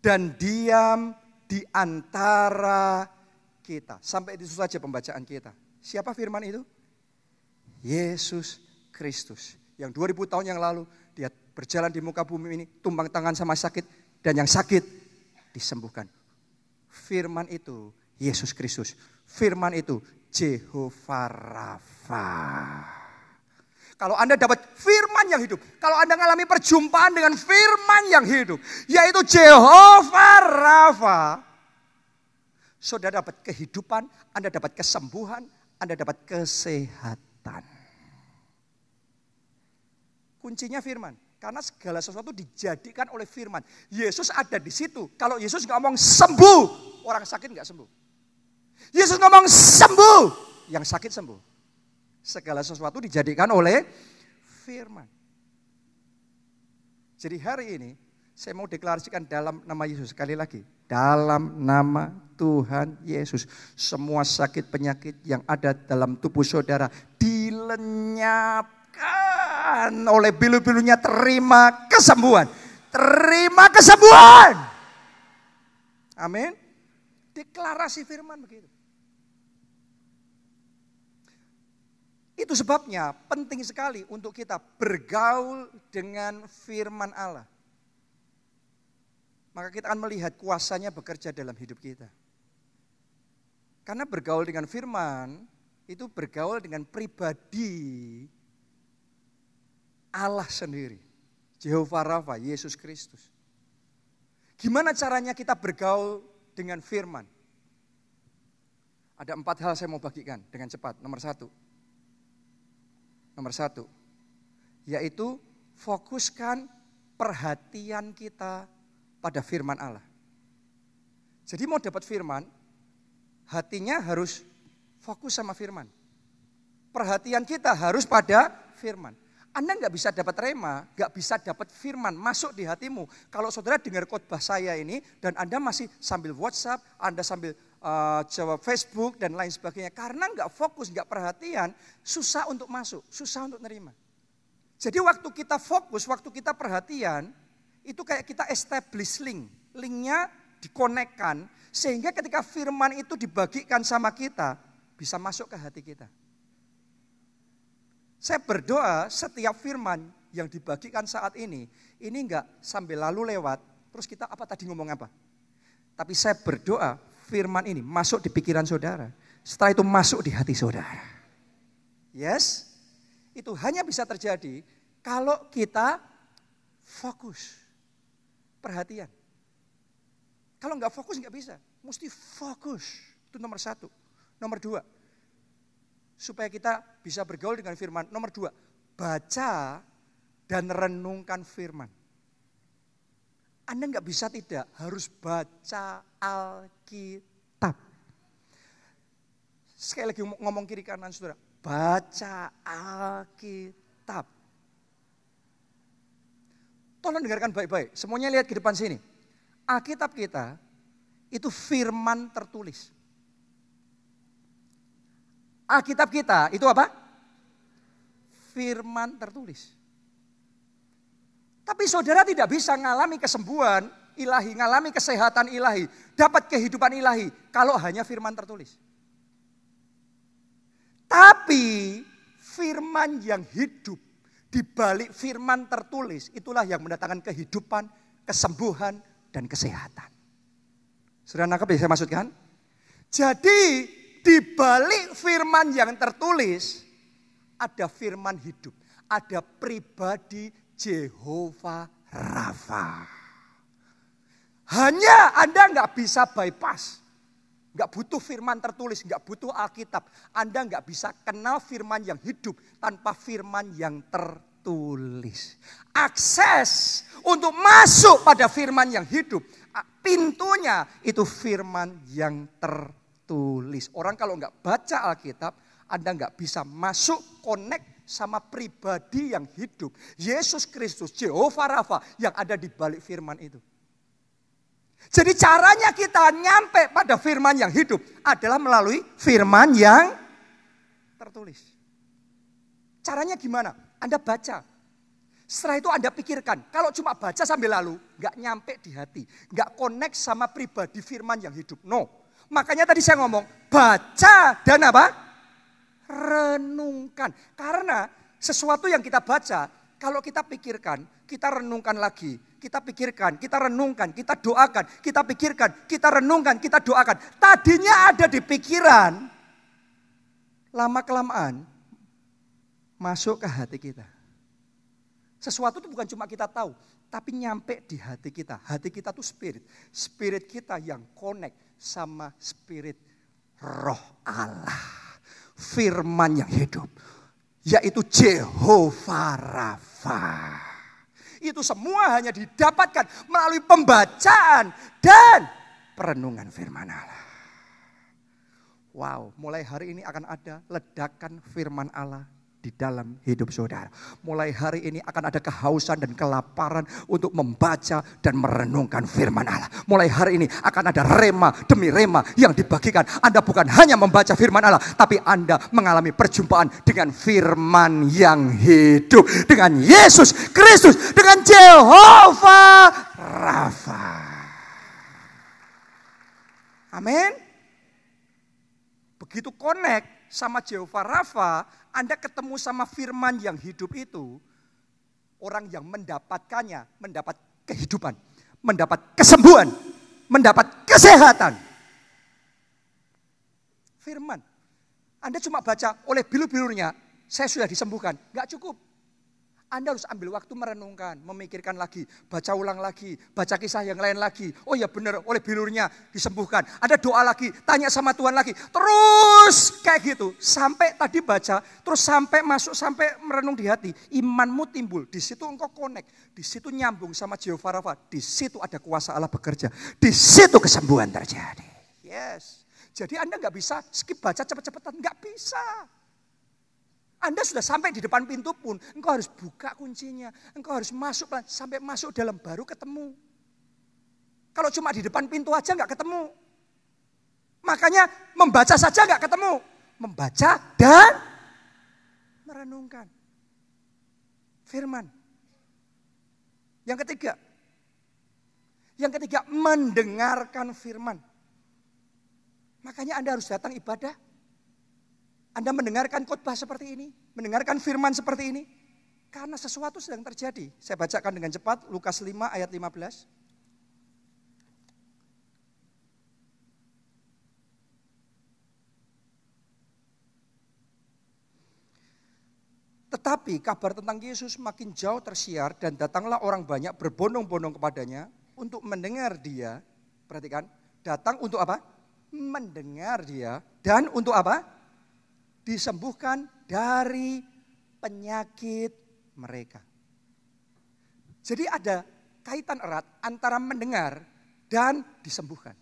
Speaker 1: dan diam di antara kita. Sampai itu saja pembacaan kita. Siapa firman itu? Yesus Kristus. Yang 2000 tahun yang lalu dia berjalan di muka bumi ini, tumpang tangan sama sakit, dan yang sakit disembuhkan. Firman itu Yesus Kristus. Firman itu Jehovah Rafa. Kalau Anda dapat firman yang hidup, kalau Anda mengalami perjumpaan dengan firman yang hidup, yaitu Jehovah Rafa, saudara dapat kehidupan, Anda dapat kesembuhan, Anda dapat kesehatan. Kuncinya firman. Karena segala sesuatu dijadikan oleh firman. Yesus ada di situ. Kalau Yesus nggak ngomong sembuh, orang sakit nggak sembuh. Yesus ngomong sembuh, yang sakit sembuh. Segala sesuatu dijadikan oleh firman. Jadi hari ini saya mau deklarasikan dalam nama Yesus, sekali lagi. Dalam nama Tuhan Yesus, semua sakit penyakit yang ada dalam tubuh saudara dilenyapkan oleh bilu-bilunya. Terima kesembuhan. Terima kesembuhan. Amin. Deklarasi firman begitu. Itu sebabnya penting sekali untuk kita bergaul dengan firman Allah. Maka kita akan melihat kuasanya bekerja dalam hidup kita. Karena bergaul dengan firman, itu bergaul dengan pribadi Allah sendiri. Jehovah Rafa, Yesus Kristus. Gimana caranya kita bergaul dengan firman? Ada 4 hal saya mau bagikan dengan cepat. Nomor satu, yaitu fokuskan perhatian kita pada firman Allah. Jadi mau dapat firman, hatinya harus fokus sama firman. Perhatian kita harus pada firman. Anda nggak bisa dapat rema, nggak bisa dapat firman masuk di hatimu. Kalau saudara dengar khotbah saya ini dan Anda masih sambil WhatsApp, Anda sambil jawab Facebook dan lain sebagainya. Karena nggak fokus, nggak perhatian, susah untuk masuk, susah untuk nerima. Jadi waktu kita fokus, waktu kita perhatian, itu kayak kita establish link. Linknya dikonekkan, sehingga ketika firman itu dibagikan sama kita, bisa masuk ke hati kita. Saya berdoa setiap firman yang dibagikan saat ini enggak sambil lalu lewat, terus kita apa tadi ngomong apa. Tapi saya berdoa firman ini masuk di pikiran saudara, setelah itu masuk di hati saudara. Yes, itu hanya bisa terjadi kalau kita fokus, perhatian. Kalau nggak fokus nggak bisa, mesti fokus. Itu nomor 1. Nomor 2, supaya kita bisa bergaul dengan firman. Nomor 2, baca dan renungkan firman. Anda nggak bisa tidak, harus baca Alkitab. Sekali lagi ngomong kiri kanan saudara, baca Alkitab. Tolong dengarkan baik-baik, semuanya lihat ke depan sini. Alkitab kita itu firman tertulis. Alkitab kita itu apa? Firman tertulis. Tapi saudara tidak bisa mengalami kesembuhan ilahi, mengalami kesehatan ilahi, dapat kehidupan ilahi kalau hanya firman tertulis. Tapi firman yang hidup di balik firman tertulis itulah yang mendatangkan kehidupan, kesembuhan, dan kesehatan. Sudah nangkep yang saya maksudkan? Jadi di balik firman yang tertulis ada firman hidup, ada pribadi Jehovah Rafa. Hanya Anda nggak bisa bypass, nggak butuh firman tertulis, nggak butuh Alkitab. Anda nggak bisa kenal firman yang hidup tanpa firman yang tertulis. Akses untuk masuk pada firman yang hidup, pintunya itu firman yang tertulis. Orang kalau nggak baca Alkitab, Anda nggak bisa masuk connect sama pribadi yang hidup. Yesus Kristus, Jehovah Rafa yang ada di balik firman itu. Jadi caranya kita nyampe pada firman yang hidup adalah melalui firman yang tertulis. Caranya gimana? Anda baca. Setelah itu Anda pikirkan. Kalau cuma baca sambil lalu, nggak nyampe di hati. Nggak connect sama pribadi firman yang hidup. No. Makanya tadi saya ngomong, baca dan apa? Renungkan. Karena sesuatu yang kita baca, kalau kita pikirkan, kita renungkan lagi. Kita pikirkan, kita renungkan, kita doakan. Kita pikirkan, kita renungkan, kita doakan. Tadinya ada di pikiran, lama-kelamaan masuk ke hati kita. Sesuatu itu bukan cuma kita tahu, tapi nyampe di hati kita. Hati kita tuh spirit. Spirit kita yang connect sama spirit roh Allah. Firman yang hidup, yaitu Jehovah Rafa. Itu semua hanya didapatkan melalui pembacaan dan perenungan firman Allah. Wow, mulai hari ini akan ada ledakan firman Allah di dalam hidup saudara. Mulai hari ini akan ada kehausan dan kelaparan untuk membaca dan merenungkan firman Allah. Mulai hari ini akan ada rema demi rema yang dibagikan. Anda bukan hanya membaca firman Allah, tapi Anda mengalami perjumpaan dengan firman yang hidup. Dengan Yesus Kristus, dengan Jehovah Rafa. Amin. Begitu connect sama Jehovah Rafa, Anda ketemu sama firman yang hidup itu, orang yang mendapatkannya, mendapat kehidupan, mendapat kesembuhan, mendapat kesehatan. Firman. Anda cuma baca oleh bilur-bilurnya, saya sudah disembuhkan. Enggak cukup. Anda harus ambil waktu merenungkan, memikirkan lagi, baca ulang lagi, baca kisah yang lain lagi. Oh ya benar, oleh bilurnya disembuhkan. Ada doa lagi, tanya sama Tuhan lagi. Terus kayak gitu, sampai tadi baca, terus sampai masuk, sampai merenung di hati. Imanmu timbul, di situ engkau connect, di situ nyambung sama Jehovah Rafa. Di situ ada kuasa Allah bekerja, di situ kesembuhan terjadi. Yes, jadi Anda nggak bisa skip baca cepet-cepetan, nggak bisa. Anda sudah sampai di depan pintu pun, engkau harus buka kuncinya. Engkau harus masuk, sampai masuk dalam baru ketemu. Kalau cuma di depan pintu aja nggak ketemu. Makanya membaca saja nggak ketemu. Membaca dan merenungkan firman. Yang ketiga mendengarkan firman. Makanya Anda harus datang ibadah. Anda mendengarkan khotbah seperti ini, mendengarkan firman seperti ini, karena sesuatu sedang terjadi. Saya bacakan dengan cepat, Lukas 5 ayat 15. Tetapi kabar tentang Yesus makin jauh tersiar dan datanglah orang banyak berbondong-bondong kepadanya untuk mendengar dia. Perhatikan, datang untuk apa? Mendengar dia dan untuk apa? Disembuhkan dari penyakit mereka. Jadi ada kaitan erat antara mendengar dan disembuhkan.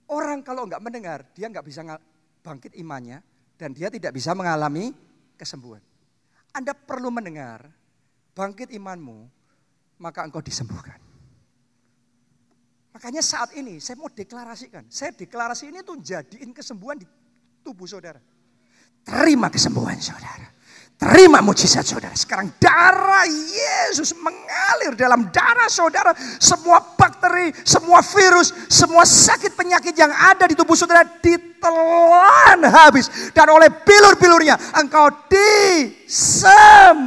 Speaker 1: Orang kalau enggak mendengar, dia enggak bisa bangkit imannya dan dia tidak bisa mengalami kesembuhan. Anda perlu mendengar, bangkit imanmu, maka engkau disembuhkan. Makanya saat ini saya mau deklarasikan. Saya deklarasi ini tuh jadiin kesembuhan di tubuh saudara. Terima kesembuhan saudara. Terima mujizat saudara. Sekarang darah Yesus mengalir dalam darah saudara. Semua bakteri, semua virus, semua sakit penyakit yang ada di tubuh saudara ditelan habis. Dan oleh bilur-bilurnya engkau disembuhkan.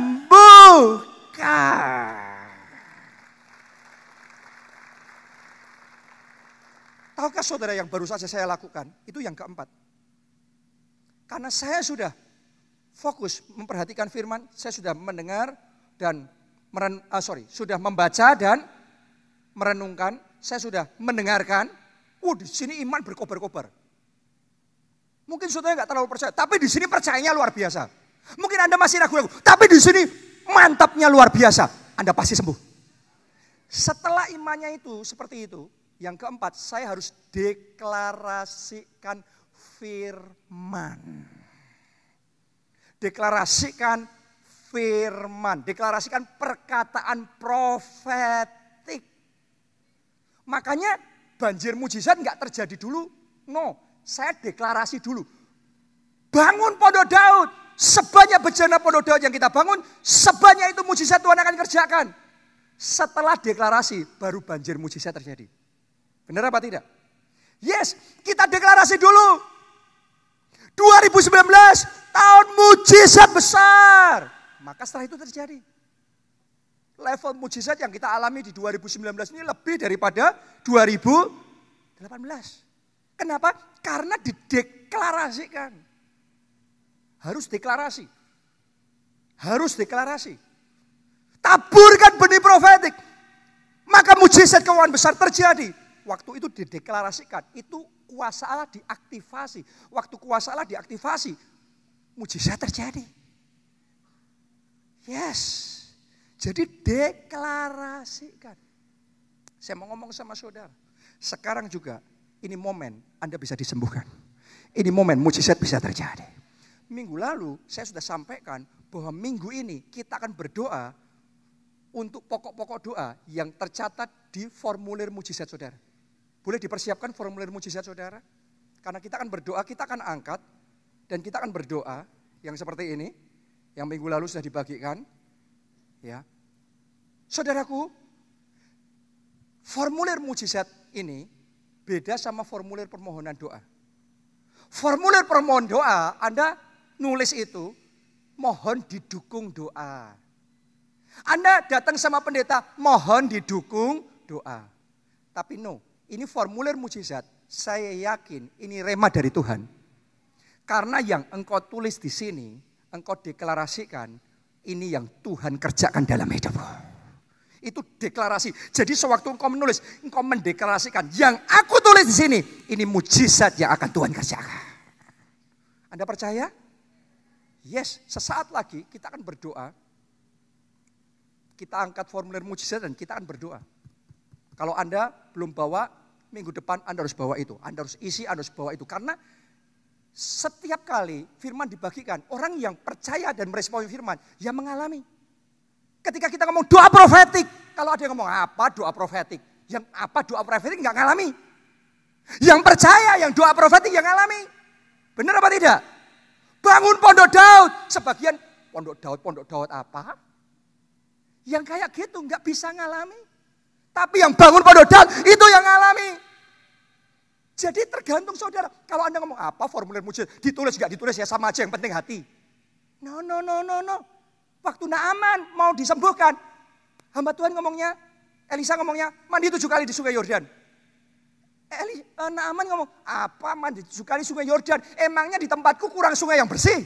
Speaker 1: Tahukah saudara yang baru saja saya lakukan? Itu yang keempat. Karena saya sudah fokus memperhatikan firman, saya sudah mendengar dan sudah membaca dan merenungkan, saya sudah mendengarkan. Di sini iman berkobar-kobar. Mungkin saudara nggak terlalu percaya, tapi di sini percayanya luar biasa. Mungkin Anda masih ragu-ragu, tapi di sini mantapnya luar biasa. Anda pasti sembuh. Setelah imannya itu seperti itu, yang keempat saya harus deklarasikan firman. Deklarasikan firman. Deklarasikan perkataan profetik. Makanya banjir mujizat enggak terjadi dulu. No, saya deklarasi dulu. Bangun Pondok Daud. Sebanyak bejana Pondok Daud yang kita bangun, sebanyak itu mujizat Tuhan akan kerjakan. Setelah deklarasi, baru banjir mujizat terjadi. Benar apa tidak? Yes, kita deklarasi dulu. 2019 tahun mujizat besar. Maka setelah itu terjadi. Level mujizat yang kita alami di 2019 ini lebih daripada 2018. Kenapa? Karena dideklarasikan. Harus deklarasi. Harus deklarasi. Taburkan benih profetik. Maka mujizat keuangan besar terjadi. Waktu itu dideklarasikan. Itu kuasa Allah diaktifasi. Waktu kuasa Allah diaktifasi, mujizat terjadi. Yes. Jadi deklarasikan. Saya mau ngomong sama saudara. Sekarang juga ini momen Anda bisa disembuhkan. Ini momen mujizat bisa terjadi. Minggu lalu saya sudah sampaikan bahwa minggu ini kita akan berdoa untuk pokok-pokok doa yang tercatat di formulir mujizat saudara. Boleh dipersiapkan formulir mujizat saudara? Karena kita akan berdoa, kita akan angkat, dan kita akan berdoa yang seperti ini, yang minggu lalu sudah dibagikan. Ya, saudaraku, formulir mujizat ini beda sama formulir permohonan doa. Formulir permohonan doa, Anda nulis itu, mohon didukung doa. Anda datang sama pendeta, mohon didukung doa. Tapi ini formulir mujizat, saya yakin ini rema dari Tuhan. Karena yang engkau tulis di sini, engkau deklarasikan, ini yang Tuhan kerjakan dalam hidupmu. Itu deklarasi. Jadi sewaktu engkau menulis, engkau mendeklarasikan, yang aku tulis di sini, ini mujizat yang akan Tuhan kerjakan. Anda percaya? Yes, sesaat lagi kita akan berdoa. Kita angkat formulir mujizat dan kita akan berdoa. Kalau Anda belum bawa, minggu depan Anda harus bawa itu. Anda harus isi, Anda harus bawa itu. Karena setiap kali firman dibagikan, orang yang percaya dan meresponi firman, yang mengalami. Ketika kita ngomong doa profetik, kalau ada yang ngomong apa doa profetik? Yang apa doa profetik nggak ngalami. Yang percaya, yang doa profetik yang ngalami. Benar apa tidak? Bangun pondok Daud. Sebagian pondok Daud apa? Yang kayak gitu nggak bisa ngalami. Tapi yang bangun pondok Daud itu yang ngalami. Jadi tergantung saudara. Kalau Anda ngomong apa formulir mujizat, ditulis nggak ditulis ya sama aja, yang penting hati. No. Waktu Naaman mau disembuhkan, hamba Tuhan ngomongnya, Elisa ngomongnya, mandi 7 kali di sungai Yordan. Naaman ngomong, apa mandi 7 kali sungai Yordan? Emangnya di tempatku kurang sungai yang bersih?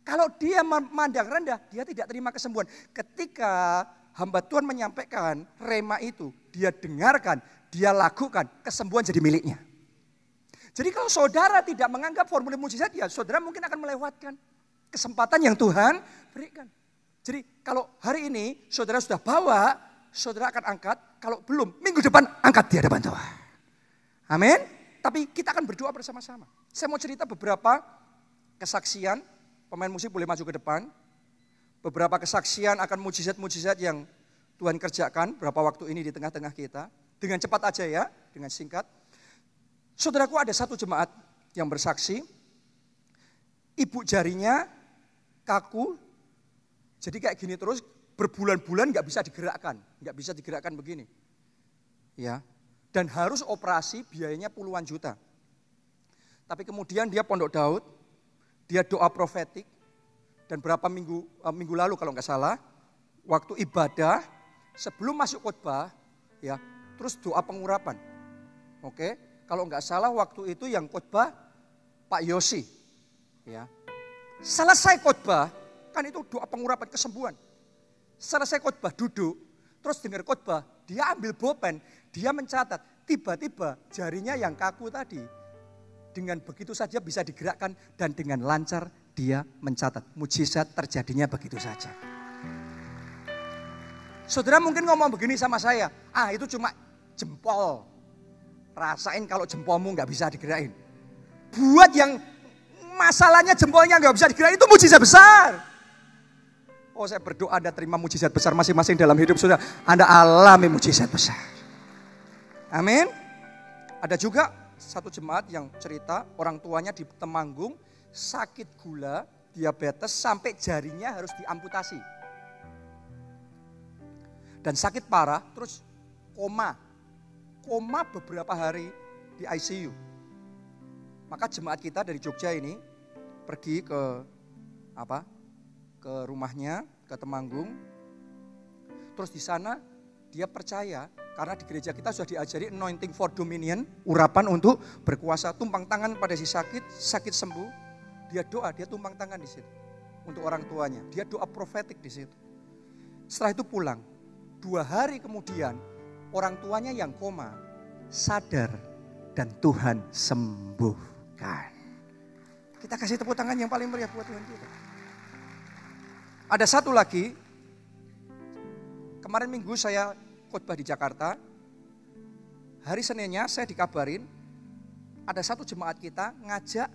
Speaker 1: Kalau dia memandang rendah, dia tidak terima kesembuhan. Ketika hamba Tuhan menyampaikan rema itu, dia dengarkan, dia lakukan, kesembuhan jadi miliknya. Jadi kalau saudara tidak menganggap formulir mujizat, ya saudara mungkin akan melewatkan kesempatan yang Tuhan berikan. Jadi kalau hari ini saudara sudah bawa, saudara akan angkat. Kalau belum, minggu depan angkat di hadapan Tuhan. Amin. Tapi kita akan berdoa bersama-sama. Saya mau cerita beberapa kesaksian. Pemain musik boleh maju ke depan. Beberapa kesaksian akan mujizat-mujizat yang Tuhan kerjakan berapa waktu ini di tengah-tengah kita. Dengan cepat aja ya, dengan singkat. Saudaraku, ada satu jemaat yang bersaksi. Ibu jarinya kaku. Jadi kayak gini terus berbulan-bulan gak bisa digerakkan. Gak bisa digerakkan begini. Ya. Dan harus operasi biayanya puluhan juta. Tapi kemudian dia pondok Daud. Dia doa profetik, dan berapa minggu lalu kalau nggak salah, waktu ibadah, sebelum masuk khotbah, ya, terus doa pengurapan. Oke, kalau nggak salah waktu itu yang khotbah Pak Yosi. Ya. Selesai khotbah, kan itu doa pengurapan kesembuhan. Selesai khotbah duduk, terus dengar khotbah, dia ambil bolpen, dia mencatat, tiba-tiba jarinya yang kaku tadi, dengan begitu saja bisa digerakkan dan dengan lancar dia mencatat. Mujizat terjadinya begitu saja. Saudara mungkin ngomong begini sama saya, itu cuma jempol. Rasain kalau jempolmu gak bisa digerakin. Buat yang masalahnya jempolnya gak bisa digerakin, itu mujizat besar. Oh, saya berdoa Anda terima mujizat besar masing-masing dalam hidup saudara. Anda alami mujizat besar. Amin. Ada juga satu jemaat yang cerita orang tuanya di Temanggung sakit gula, diabetes sampai jarinya harus diamputasi. Dan sakit parah terus koma beberapa hari di ICU. Maka jemaat kita dari Jogja ini pergi ke rumahnya, ke Temanggung. Terus di sana dia percaya. Karena di gereja kita sudah diajari anointing for dominion, urapan untuk berkuasa, tumpang tangan pada si sakit sembuh. Dia doa, dia tumpang tangan di situ untuk orang tuanya. Dia doa profetik di situ. Setelah itu pulang. 2 hari kemudian orang tuanya yang koma sadar dan Tuhan sembuhkan. Kita kasih tepuk tangan yang paling meriah buat Tuhan kita. Ada satu lagi. Kemarin minggu saya khotbah di Jakarta. Hari Seninnya saya dikabarin ada satu jemaat kita ngajak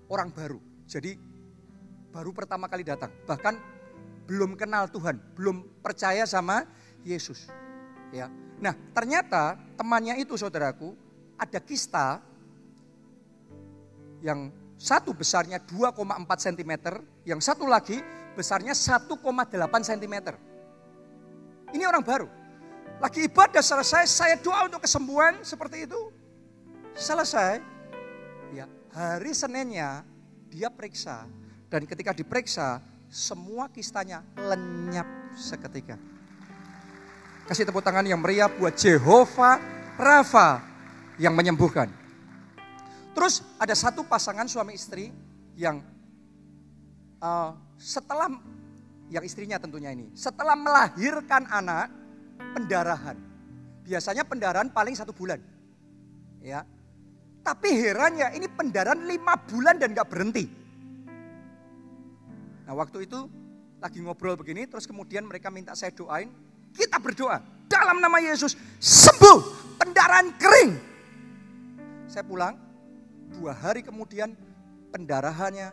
Speaker 1: orang baru. Jadi baru pertama kali datang, bahkan belum kenal Tuhan, belum percaya sama Yesus. Ya. Nah, ternyata temannya itu, saudaraku, ada kista yang satu besarnya 2,4 cm, yang satu lagi besarnya 1,8 cm. Ini orang baru. Lagi ibadah selesai, saya doa untuk kesembuhan seperti itu. Selesai, ya, hari Seninnya dia periksa. Dan ketika diperiksa, semua kistanya lenyap seketika. Kasih tepuk tangan yang meriah buat Jehovah Rafa yang menyembuhkan. Terus ada satu pasangan suami istri yang setelah, yang istrinya tentunya ini, setelah melahirkan anak, pendarahan. Biasanya pendarahan paling 1 bulan. Ya. Tapi herannya ini pendarahan 5 bulan dan gak berhenti. Nah, waktu itu lagi ngobrol begini, terus kemudian mereka minta saya doain. Kita berdoa dalam nama Yesus, sembuh pendarahan kering. Saya pulang, 2 hari kemudian pendarahannya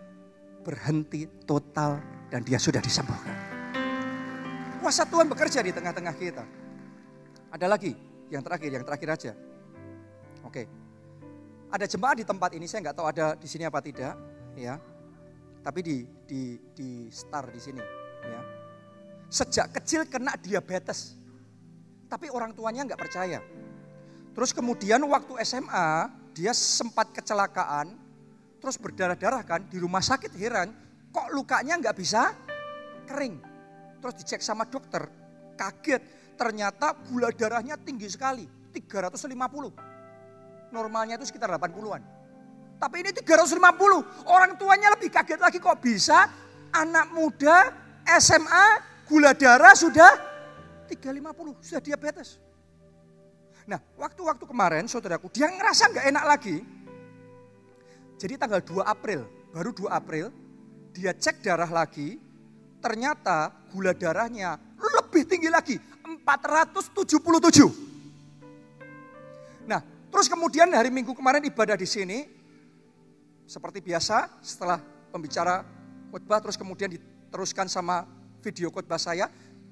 Speaker 1: berhenti total dan dia sudah disembuhkan. Kuasa Tuhan bekerja di tengah-tengah kita. Ada lagi, yang terakhir aja. Oke. Ada jemaat di tempat ini, saya nggak tahu ada di sini apa tidak, ya. Tapi di star di sini, ya. Sejak kecil kena diabetes, tapi orang tuanya nggak percaya. Terus kemudian waktu SMA dia sempat kecelakaan, terus berdarah-darah kan di rumah sakit, heran kok lukanya nggak bisa kering. Terus dicek sama dokter, kaget ternyata gula darahnya tinggi sekali, 350. Normalnya itu sekitar 80-an. Tapi ini 350, orang tuanya lebih kaget lagi, kok bisa anak muda SMA gula darah sudah 350, sudah diabetes. Nah, waktu-waktu kemarin saudaraku, dia ngerasa gak enak lagi. Jadi tanggal 2 April, baru 2 April, dia cek darah lagi, ternyata gula darahnya lebih tinggi lagi, 477. Nah, terus kemudian hari Minggu kemarin ibadah di sini, seperti biasa setelah pembicara khotbah, terus kemudian diteruskan sama video khotbah saya.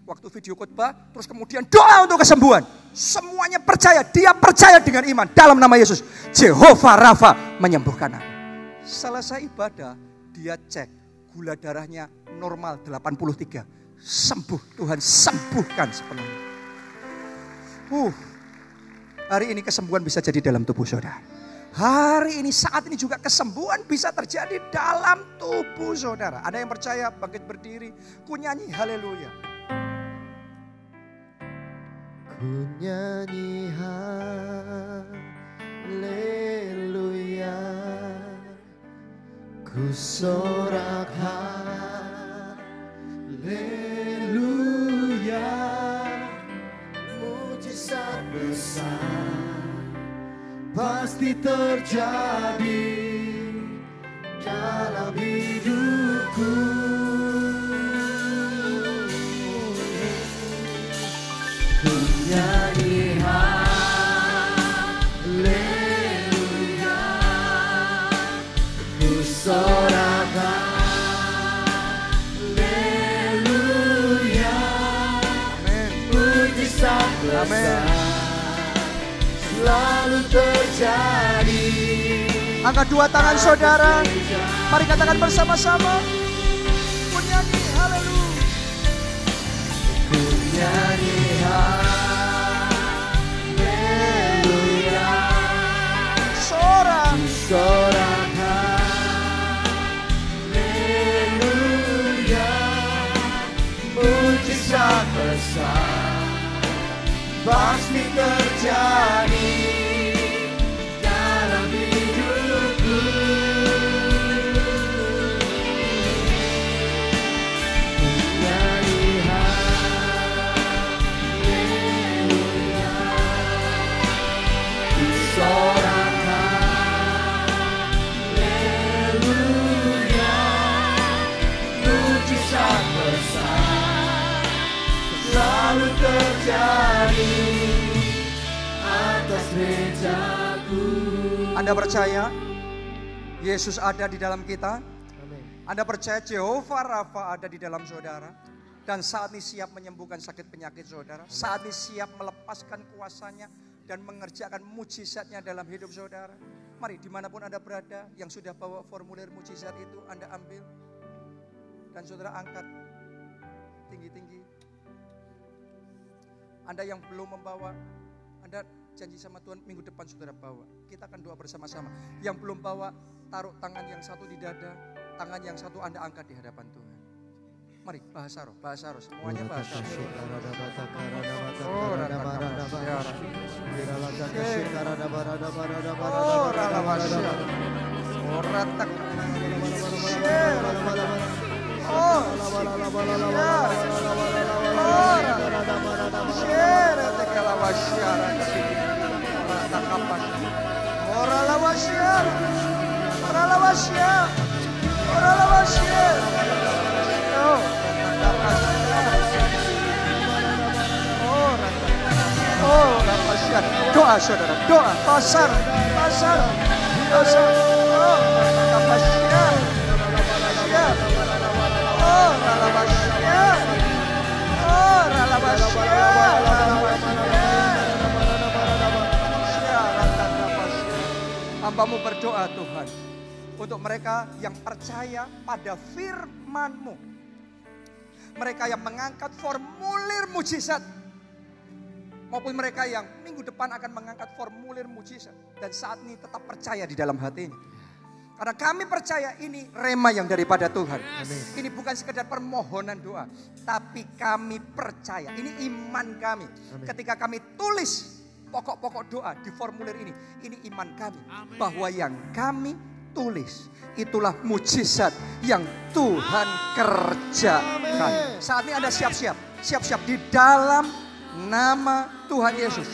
Speaker 1: Waktu video khotbah, terus kemudian doa untuk kesembuhan. Semuanya percaya, dia percaya dengan iman. Dalam nama Yesus, Jehovah Rafa menyembuhkan aku. Selesai ibadah, dia cek gula darahnya normal 83. Sembuh, Tuhan sembuhkan sepenuhnya. Hari ini kesembuhan bisa jadi dalam tubuh saudara. Hari ini, saat ini juga kesembuhan bisa terjadi dalam tubuh saudara. Ada yang percaya, bangkit berdiri, ku nyanyi haleluya.
Speaker 2: Ku nyanyi haleluya, ku sorak haleluya, mujizat besar pasti terjadi dalam hidupku. Ku nyanyi haleluya, ku sorak haleluya, mujizat besar selalu terjadi.
Speaker 1: Angkat 2 tangan saudara, mari katakan bersama-sama, ku nyanyi haleluya.
Speaker 2: Ku nyanyi haleluya,
Speaker 1: Sorak
Speaker 2: haleluya, mujizat besar pasti terjadi dalam hidupku. Ku nyanyi haleluya, ku sorak haleluya, mujizat besar selalu terjadi atas mejaku.
Speaker 1: Anda percaya Yesus ada di dalam kita? Anda percaya Jehovah Rafa ada di dalam saudara? Dan saat ini siap menyembuhkan sakit penyakit saudara. Saat ini siap melepaskan kuasanya dan mengerjakan mujizatnya dalam hidup saudara. Mari dimanapun Anda berada, yang sudah bawa formulir mujizat itu Anda ambil. Dan saudara angkat tinggi-tinggi. Anda yang belum membawa, Anda janji sama Tuhan minggu depan saudara bawa. Kita akan doa bersama-sama. Yang belum bawa, taruh tangan yang satu di dada, tangan yang satu Anda angkat di hadapan Tuhan. Mari bahasa roh, semuanya bahasa roh. Doa saudara, doa, pasar. Hambamu berdoa Tuhan untuk mereka yang percaya pada firman-Mu. Mereka yang mengangkat formulir mujizat. Maupun mereka yang minggu depan akan mengangkat formulir mujizat. Dan saat ini tetap percaya di dalam hatinya. Karena kami percaya ini rema yang daripada Tuhan. Ini bukan sekedar permohonan doa. Tapi kami percaya, ini iman kami. Ketika kami tulis pokok-pokok doa di formulir ini. Ini iman kami. Bahwa yang kami tulis, itulah mujizat yang Tuhan kerjakan. Saat ini Anda siap-siap. Siap-siap di dalam nama Tuhan Yesus.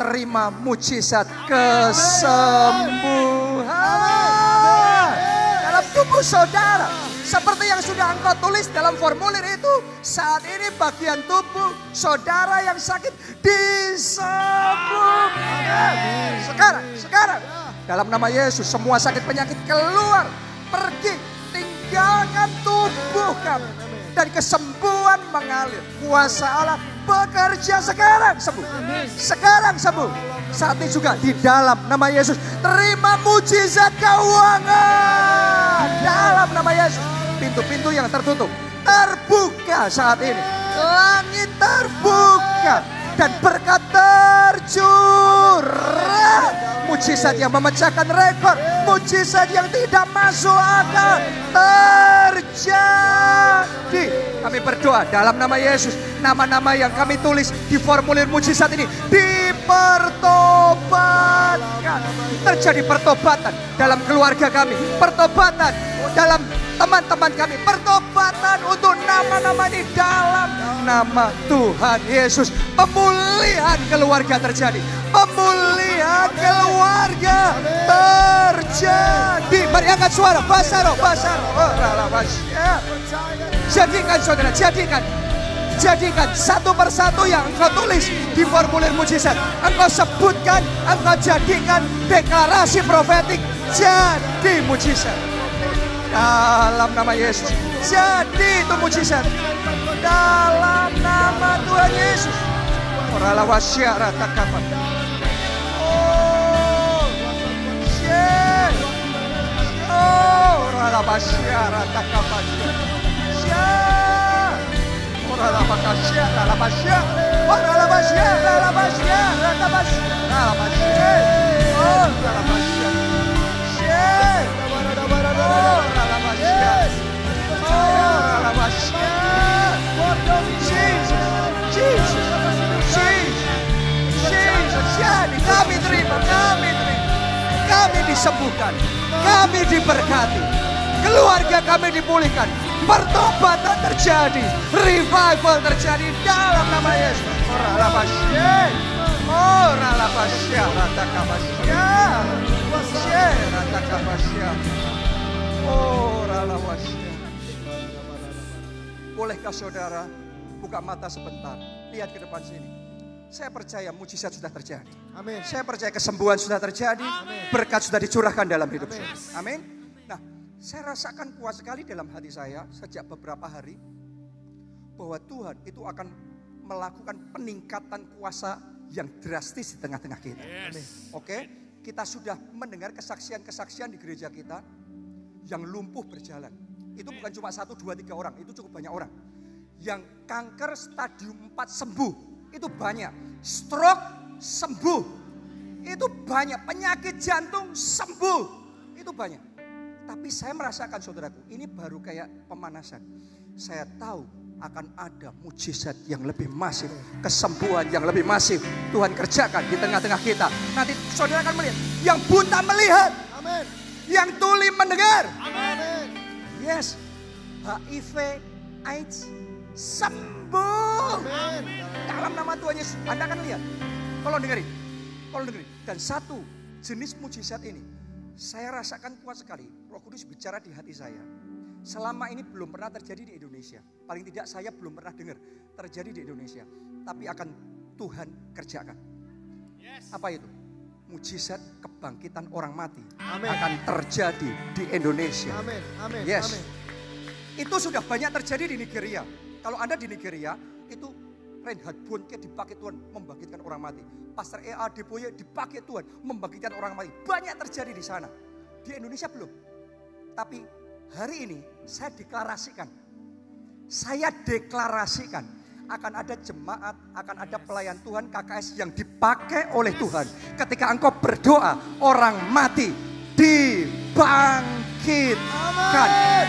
Speaker 1: Terima mujizat kesembuhan dalam tubuh saudara. Seperti yang sudah engkau tulis dalam formulir itu. Saat ini bagian tubuh saudara yang sakit disembuhkan. Sekarang. Dalam nama Yesus semua sakit penyakit keluar. Pergi. Tinggalkan tubuh kamu. Dan kesembuhan mengalir. Kuasa Allah bekerja sekarang sembuh. Sekarang sembuh. Saat ini juga di dalam nama Yesus. Terima mujizat keuangan. Dalam nama Yesus. Pintu-pintu yang tertutup terbuka saat ini. Langit terbuka. Dan berkat tercurah. Mujizat yang memecahkan rekor. Mujizat yang tidak masuk akal. Terjadi. Kami berdoa dalam nama Yesus. Nama-nama yang kami tulis di formulir mujizat ini dipertobatkan. Terjadi pertobatan dalam keluarga kami. Pertobatan dalam teman-teman kami. Pertobatan untuk nama-nama ini dalam nama Tuhan Yesus. Pemulihan keluarga terjadi. Pemulihan keluarga terjadi. Mari angkat suara. Basaro. Jadikan saudara, jadikan satu persatu yang engkau tulis di formulir mujizat. Engkau sebutkan, engkau jadikan deklarasi profetik. Jadi mujizat. Dalam nama Yesus. Jadi itu mujizat. Dalam nama Tuhan Yesus. Oralah wasyara takapan. Oralah wasyara takapan. Oralah wasyara, oralah wasyara, oralah wasyara, oralah wasyara, oralah kami disembuhkan, kami diberkati, keluarga kami dipulihkan, pertobatan terjadi, revival terjadi dalam nama Yesus. Bolehkah saudara buka mata sebentar, lihat ke depan sini. Saya percaya mujizat sudah terjadi.
Speaker 3: Amin.
Speaker 1: Saya percaya kesembuhan sudah terjadi. Berkat sudah dicurahkan dalam hidup saya. Amin. Nah, saya rasakan kuat sekali dalam hati saya sejak beberapa hari bahwa Tuhan itu akan melakukan peningkatan kuasa yang drastis di tengah-tengah kita. Oke, kita sudah mendengar kesaksian-kesaksian di gereja kita yang lumpuh berjalan. Itu bukan cuma 1, 2, 3 orang, itu cukup banyak orang. Yang kanker stadium 4 sembuh, itu banyak. Stroke sembuh, itu banyak. Penyakit jantung sembuh, itu banyak. Tapi saya merasakan saudaraku, ini baru kayak pemanasan. Saya tahu akan ada mujizat yang lebih masif, kesembuhan yang lebih masif Tuhan kerjakan di tengah-tengah kita. Nanti saudara akan melihat, yang buta melihat,
Speaker 3: Amin.
Speaker 1: yang tuli mendengar.
Speaker 3: Amin.
Speaker 1: Yes, HIV, AIDS sembuh.
Speaker 3: Amin.
Speaker 1: Dalam nama Tuhan Yesus, Anda akan lihat. Kalau dengerin. Dan satu jenis mujizat ini, saya rasakan kuat sekali. Roh Kudus bicara di hati saya. Selama ini belum pernah terjadi di Indonesia. Paling tidak saya belum pernah dengar terjadi di Indonesia. Tapi akan Tuhan kerjakan. Apa itu? Mujizat kebangkitan orang mati.
Speaker 3: Amin.
Speaker 1: Akan terjadi di Indonesia.
Speaker 3: Amin. Amin.
Speaker 1: Yes.
Speaker 3: Amin.
Speaker 1: Itu sudah banyak terjadi di Nigeria. Kalau Anda di Nigeria, itu Reinhard Bonnke dipakai Tuhan membangkitkan orang mati. Pastor E.A. Deboye dipakai Tuhan membangkitkan orang mati. Banyak terjadi di sana. Di Indonesia belum. Tapi hari ini saya deklarasikan. Akan ada jemaat, akan ada pelayan Tuhan KKS yang dipakai oleh Tuhan. Ketika engkau berdoa, orang mati dibangkitkan.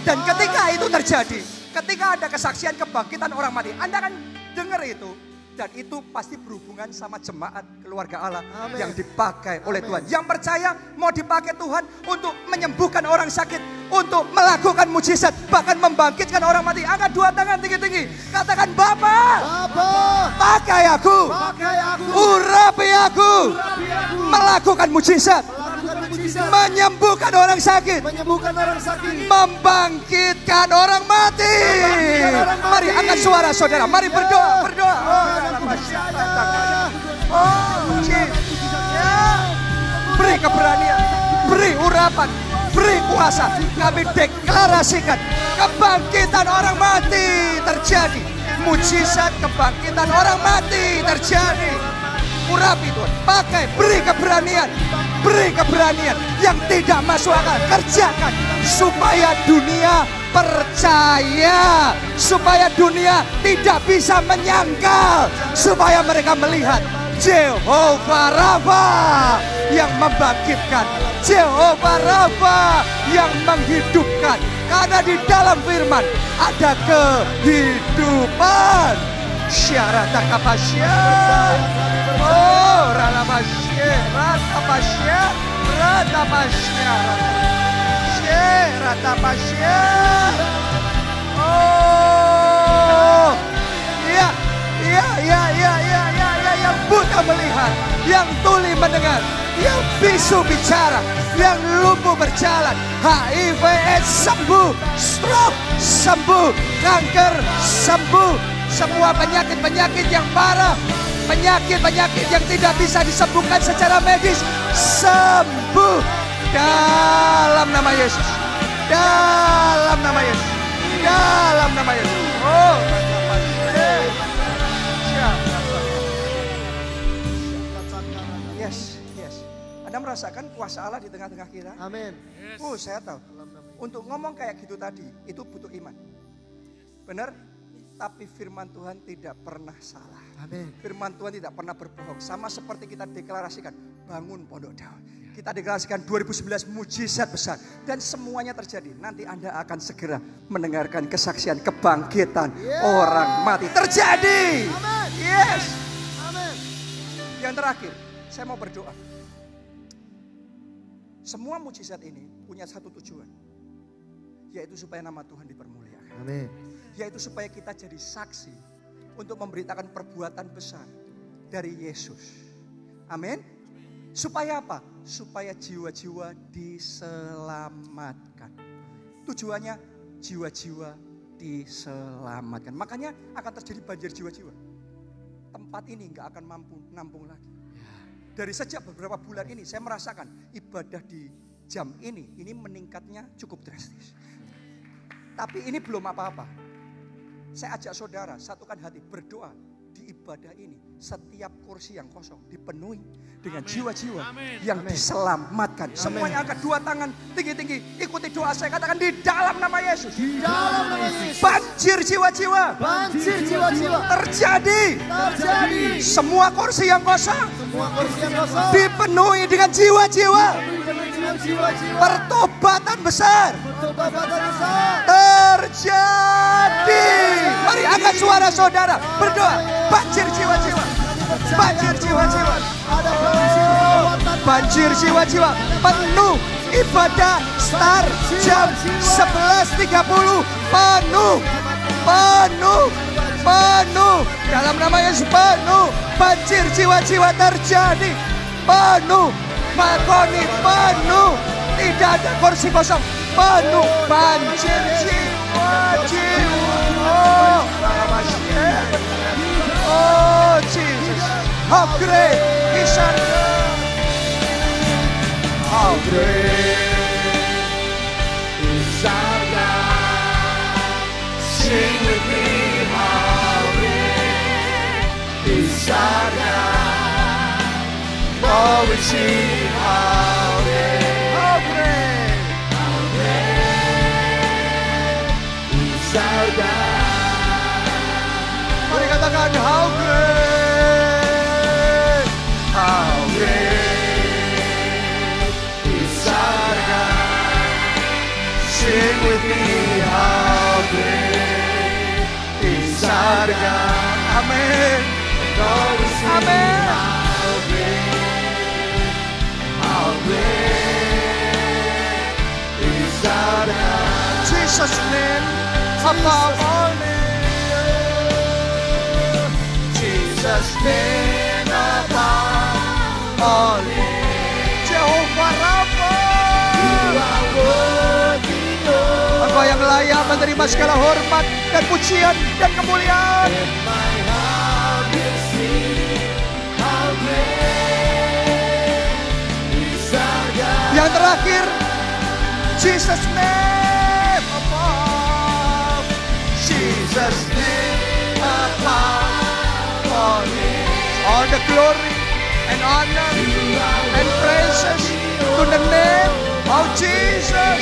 Speaker 1: Dan ketika itu terjadi, ketika ada kesaksian kebangkitan orang mati, Anda akan dengar itu. Dan itu pasti berhubungan sama jemaat keluarga Allah.
Speaker 3: Amin.
Speaker 1: Yang dipakai oleh
Speaker 3: Amin.
Speaker 1: Tuhan. Yang percaya mau dipakai Tuhan untuk menyembuhkan orang sakit. Untuk melakukan mujizat. Bahkan membangkitkan orang mati. Angkat 2 tangan tinggi-tinggi. Katakan, Bapa, pakai aku. Urapi aku. Melakukan mujizat. Menyembuhkan orang sakit. Membangkitkan orang mati. Mari angkat suara saudara. Mari berdoa. Beri keberanian. Beri urapan. Beri kuasa. Kami deklarasikan kebangkitan orang mati terjadi. Mujizat kebangkitan orang mati terjadi. Urapi Tuhan, pakai, beri keberanian yang tidak masuk akal, kerjakan supaya dunia percaya, supaya dunia tidak bisa menyangkal, supaya mereka melihat Jehovah Rafa yang membangkitkan, Jehovah Rafa yang menghidupkan, karena di dalam firman ada kehidupan. Syarat kapasya. Oh, ranapasya, ratapasya, ratapasya, ratapasya. Oh, ya, yang buta melihat, yang tuli mendengar, yang bisu bicara, yang lumpuh berjalan, HIV AIDS sembuh, stroke sembuh, kanker sembuh. Semua penyakit-penyakit yang parah, penyakit-penyakit yang tidak bisa disembuhkan secara medis, sembuh dalam nama Yesus. Dalam nama Yesus. Dalam nama Yesus. Oh, yes. Anda merasakan kuasa Allah di tengah-tengah kita?
Speaker 3: Amin.
Speaker 1: Oh, saya tahu. Untuk ngomong kayak gitu tadi, itu butuh iman. Benar? Tapi firman Tuhan tidak pernah salah.
Speaker 3: Amin.
Speaker 1: Firman Tuhan tidak pernah berbohong. Sama seperti kita deklarasikan, bangun Pondok Daun. Kita deklarasikan 2019 mujizat besar. Dan semuanya terjadi. Nanti Anda akan segera mendengarkan kesaksian kebangkitan orang mati. Terjadi.
Speaker 3: Amin.
Speaker 1: Yes.
Speaker 3: Amin.
Speaker 1: Yang terakhir, saya mau berdoa. Semua mujizat ini punya satu tujuan. Yaitu supaya nama Tuhan dipermuliakan.
Speaker 3: Amin.
Speaker 1: Yaitu supaya kita jadi saksi untuk memberitakan perbuatan besar dari Yesus. Amin. Supaya apa? Supaya jiwa-jiwa diselamatkan. Tujuannya jiwa-jiwa diselamatkan. Makanya akan terjadi banjir jiwa-jiwa. tempat ini nggak akan mampu nampung lagi. Dari sejak beberapa bulan ini saya merasakan ibadah di jam ini meningkatnya cukup drastis. Tapi ini belum apa-apa. Saya ajak saudara satukan hati berdoa di ibadah ini. Setiap kursi yang kosong dipenuhi dengan jiwa-jiwa yang diselamatkan. Semuanya angkat dua tangan tinggi-tinggi. Ikuti doa saya, katakan di dalam nama Yesus.
Speaker 3: Di dalam nama Yesus.
Speaker 1: Banjir jiwa-jiwa.
Speaker 3: Banjir jiwa-jiwa.
Speaker 1: Terjadi. Semua kursi yang kosong.
Speaker 3: Semua kursi yang kosong.
Speaker 1: Dipenuhi dengan jiwa-jiwa.
Speaker 3: Dipenuhi dengan jiwa-jiwa.
Speaker 1: Pertobatan besar.
Speaker 3: Pertobatan besar.
Speaker 1: Terjadi. Mari angkat suara saudara. Berdoa. Banjir jiwa-jiwa. Banjir jiwa-jiwa. Banjir jiwa-jiwa. Penuh. Ibadah start jam 11.30. Penuh. Penuh. Penuh. Dalam nama Yesus penuh. Banjir jiwa-jiwa terjadi. Penuh. Makoni penuh. Tidak ada kursi kosong. Penuh. Banjir jiwa-jiwa. Oh Jesus. How great is our God. How great
Speaker 2: is our God. Sing with me, how great is our God. Oh, we sing, how great,
Speaker 1: How great.
Speaker 2: how great is our God.
Speaker 1: Mari katakan how great. How great
Speaker 2: Is our God. Sing with me, how great is our God.
Speaker 1: Amin.
Speaker 2: Oh, we sing,
Speaker 1: Amen.
Speaker 2: how great is our God.
Speaker 1: Jesus name above all name.
Speaker 2: Jesus' name above all names.
Speaker 1: Jehovah Rafa.
Speaker 2: You are worthy, Lord.
Speaker 1: Engkau yang layak menerima segala hormat dan pujian dan kemuliaan.
Speaker 2: And my heart will sing, how great is our God.
Speaker 1: Yang terakhir, Jesus name above.
Speaker 2: Jesus' name above all names.
Speaker 1: All the glory and honor and praises to the name of Jesus.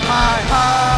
Speaker 2: My heart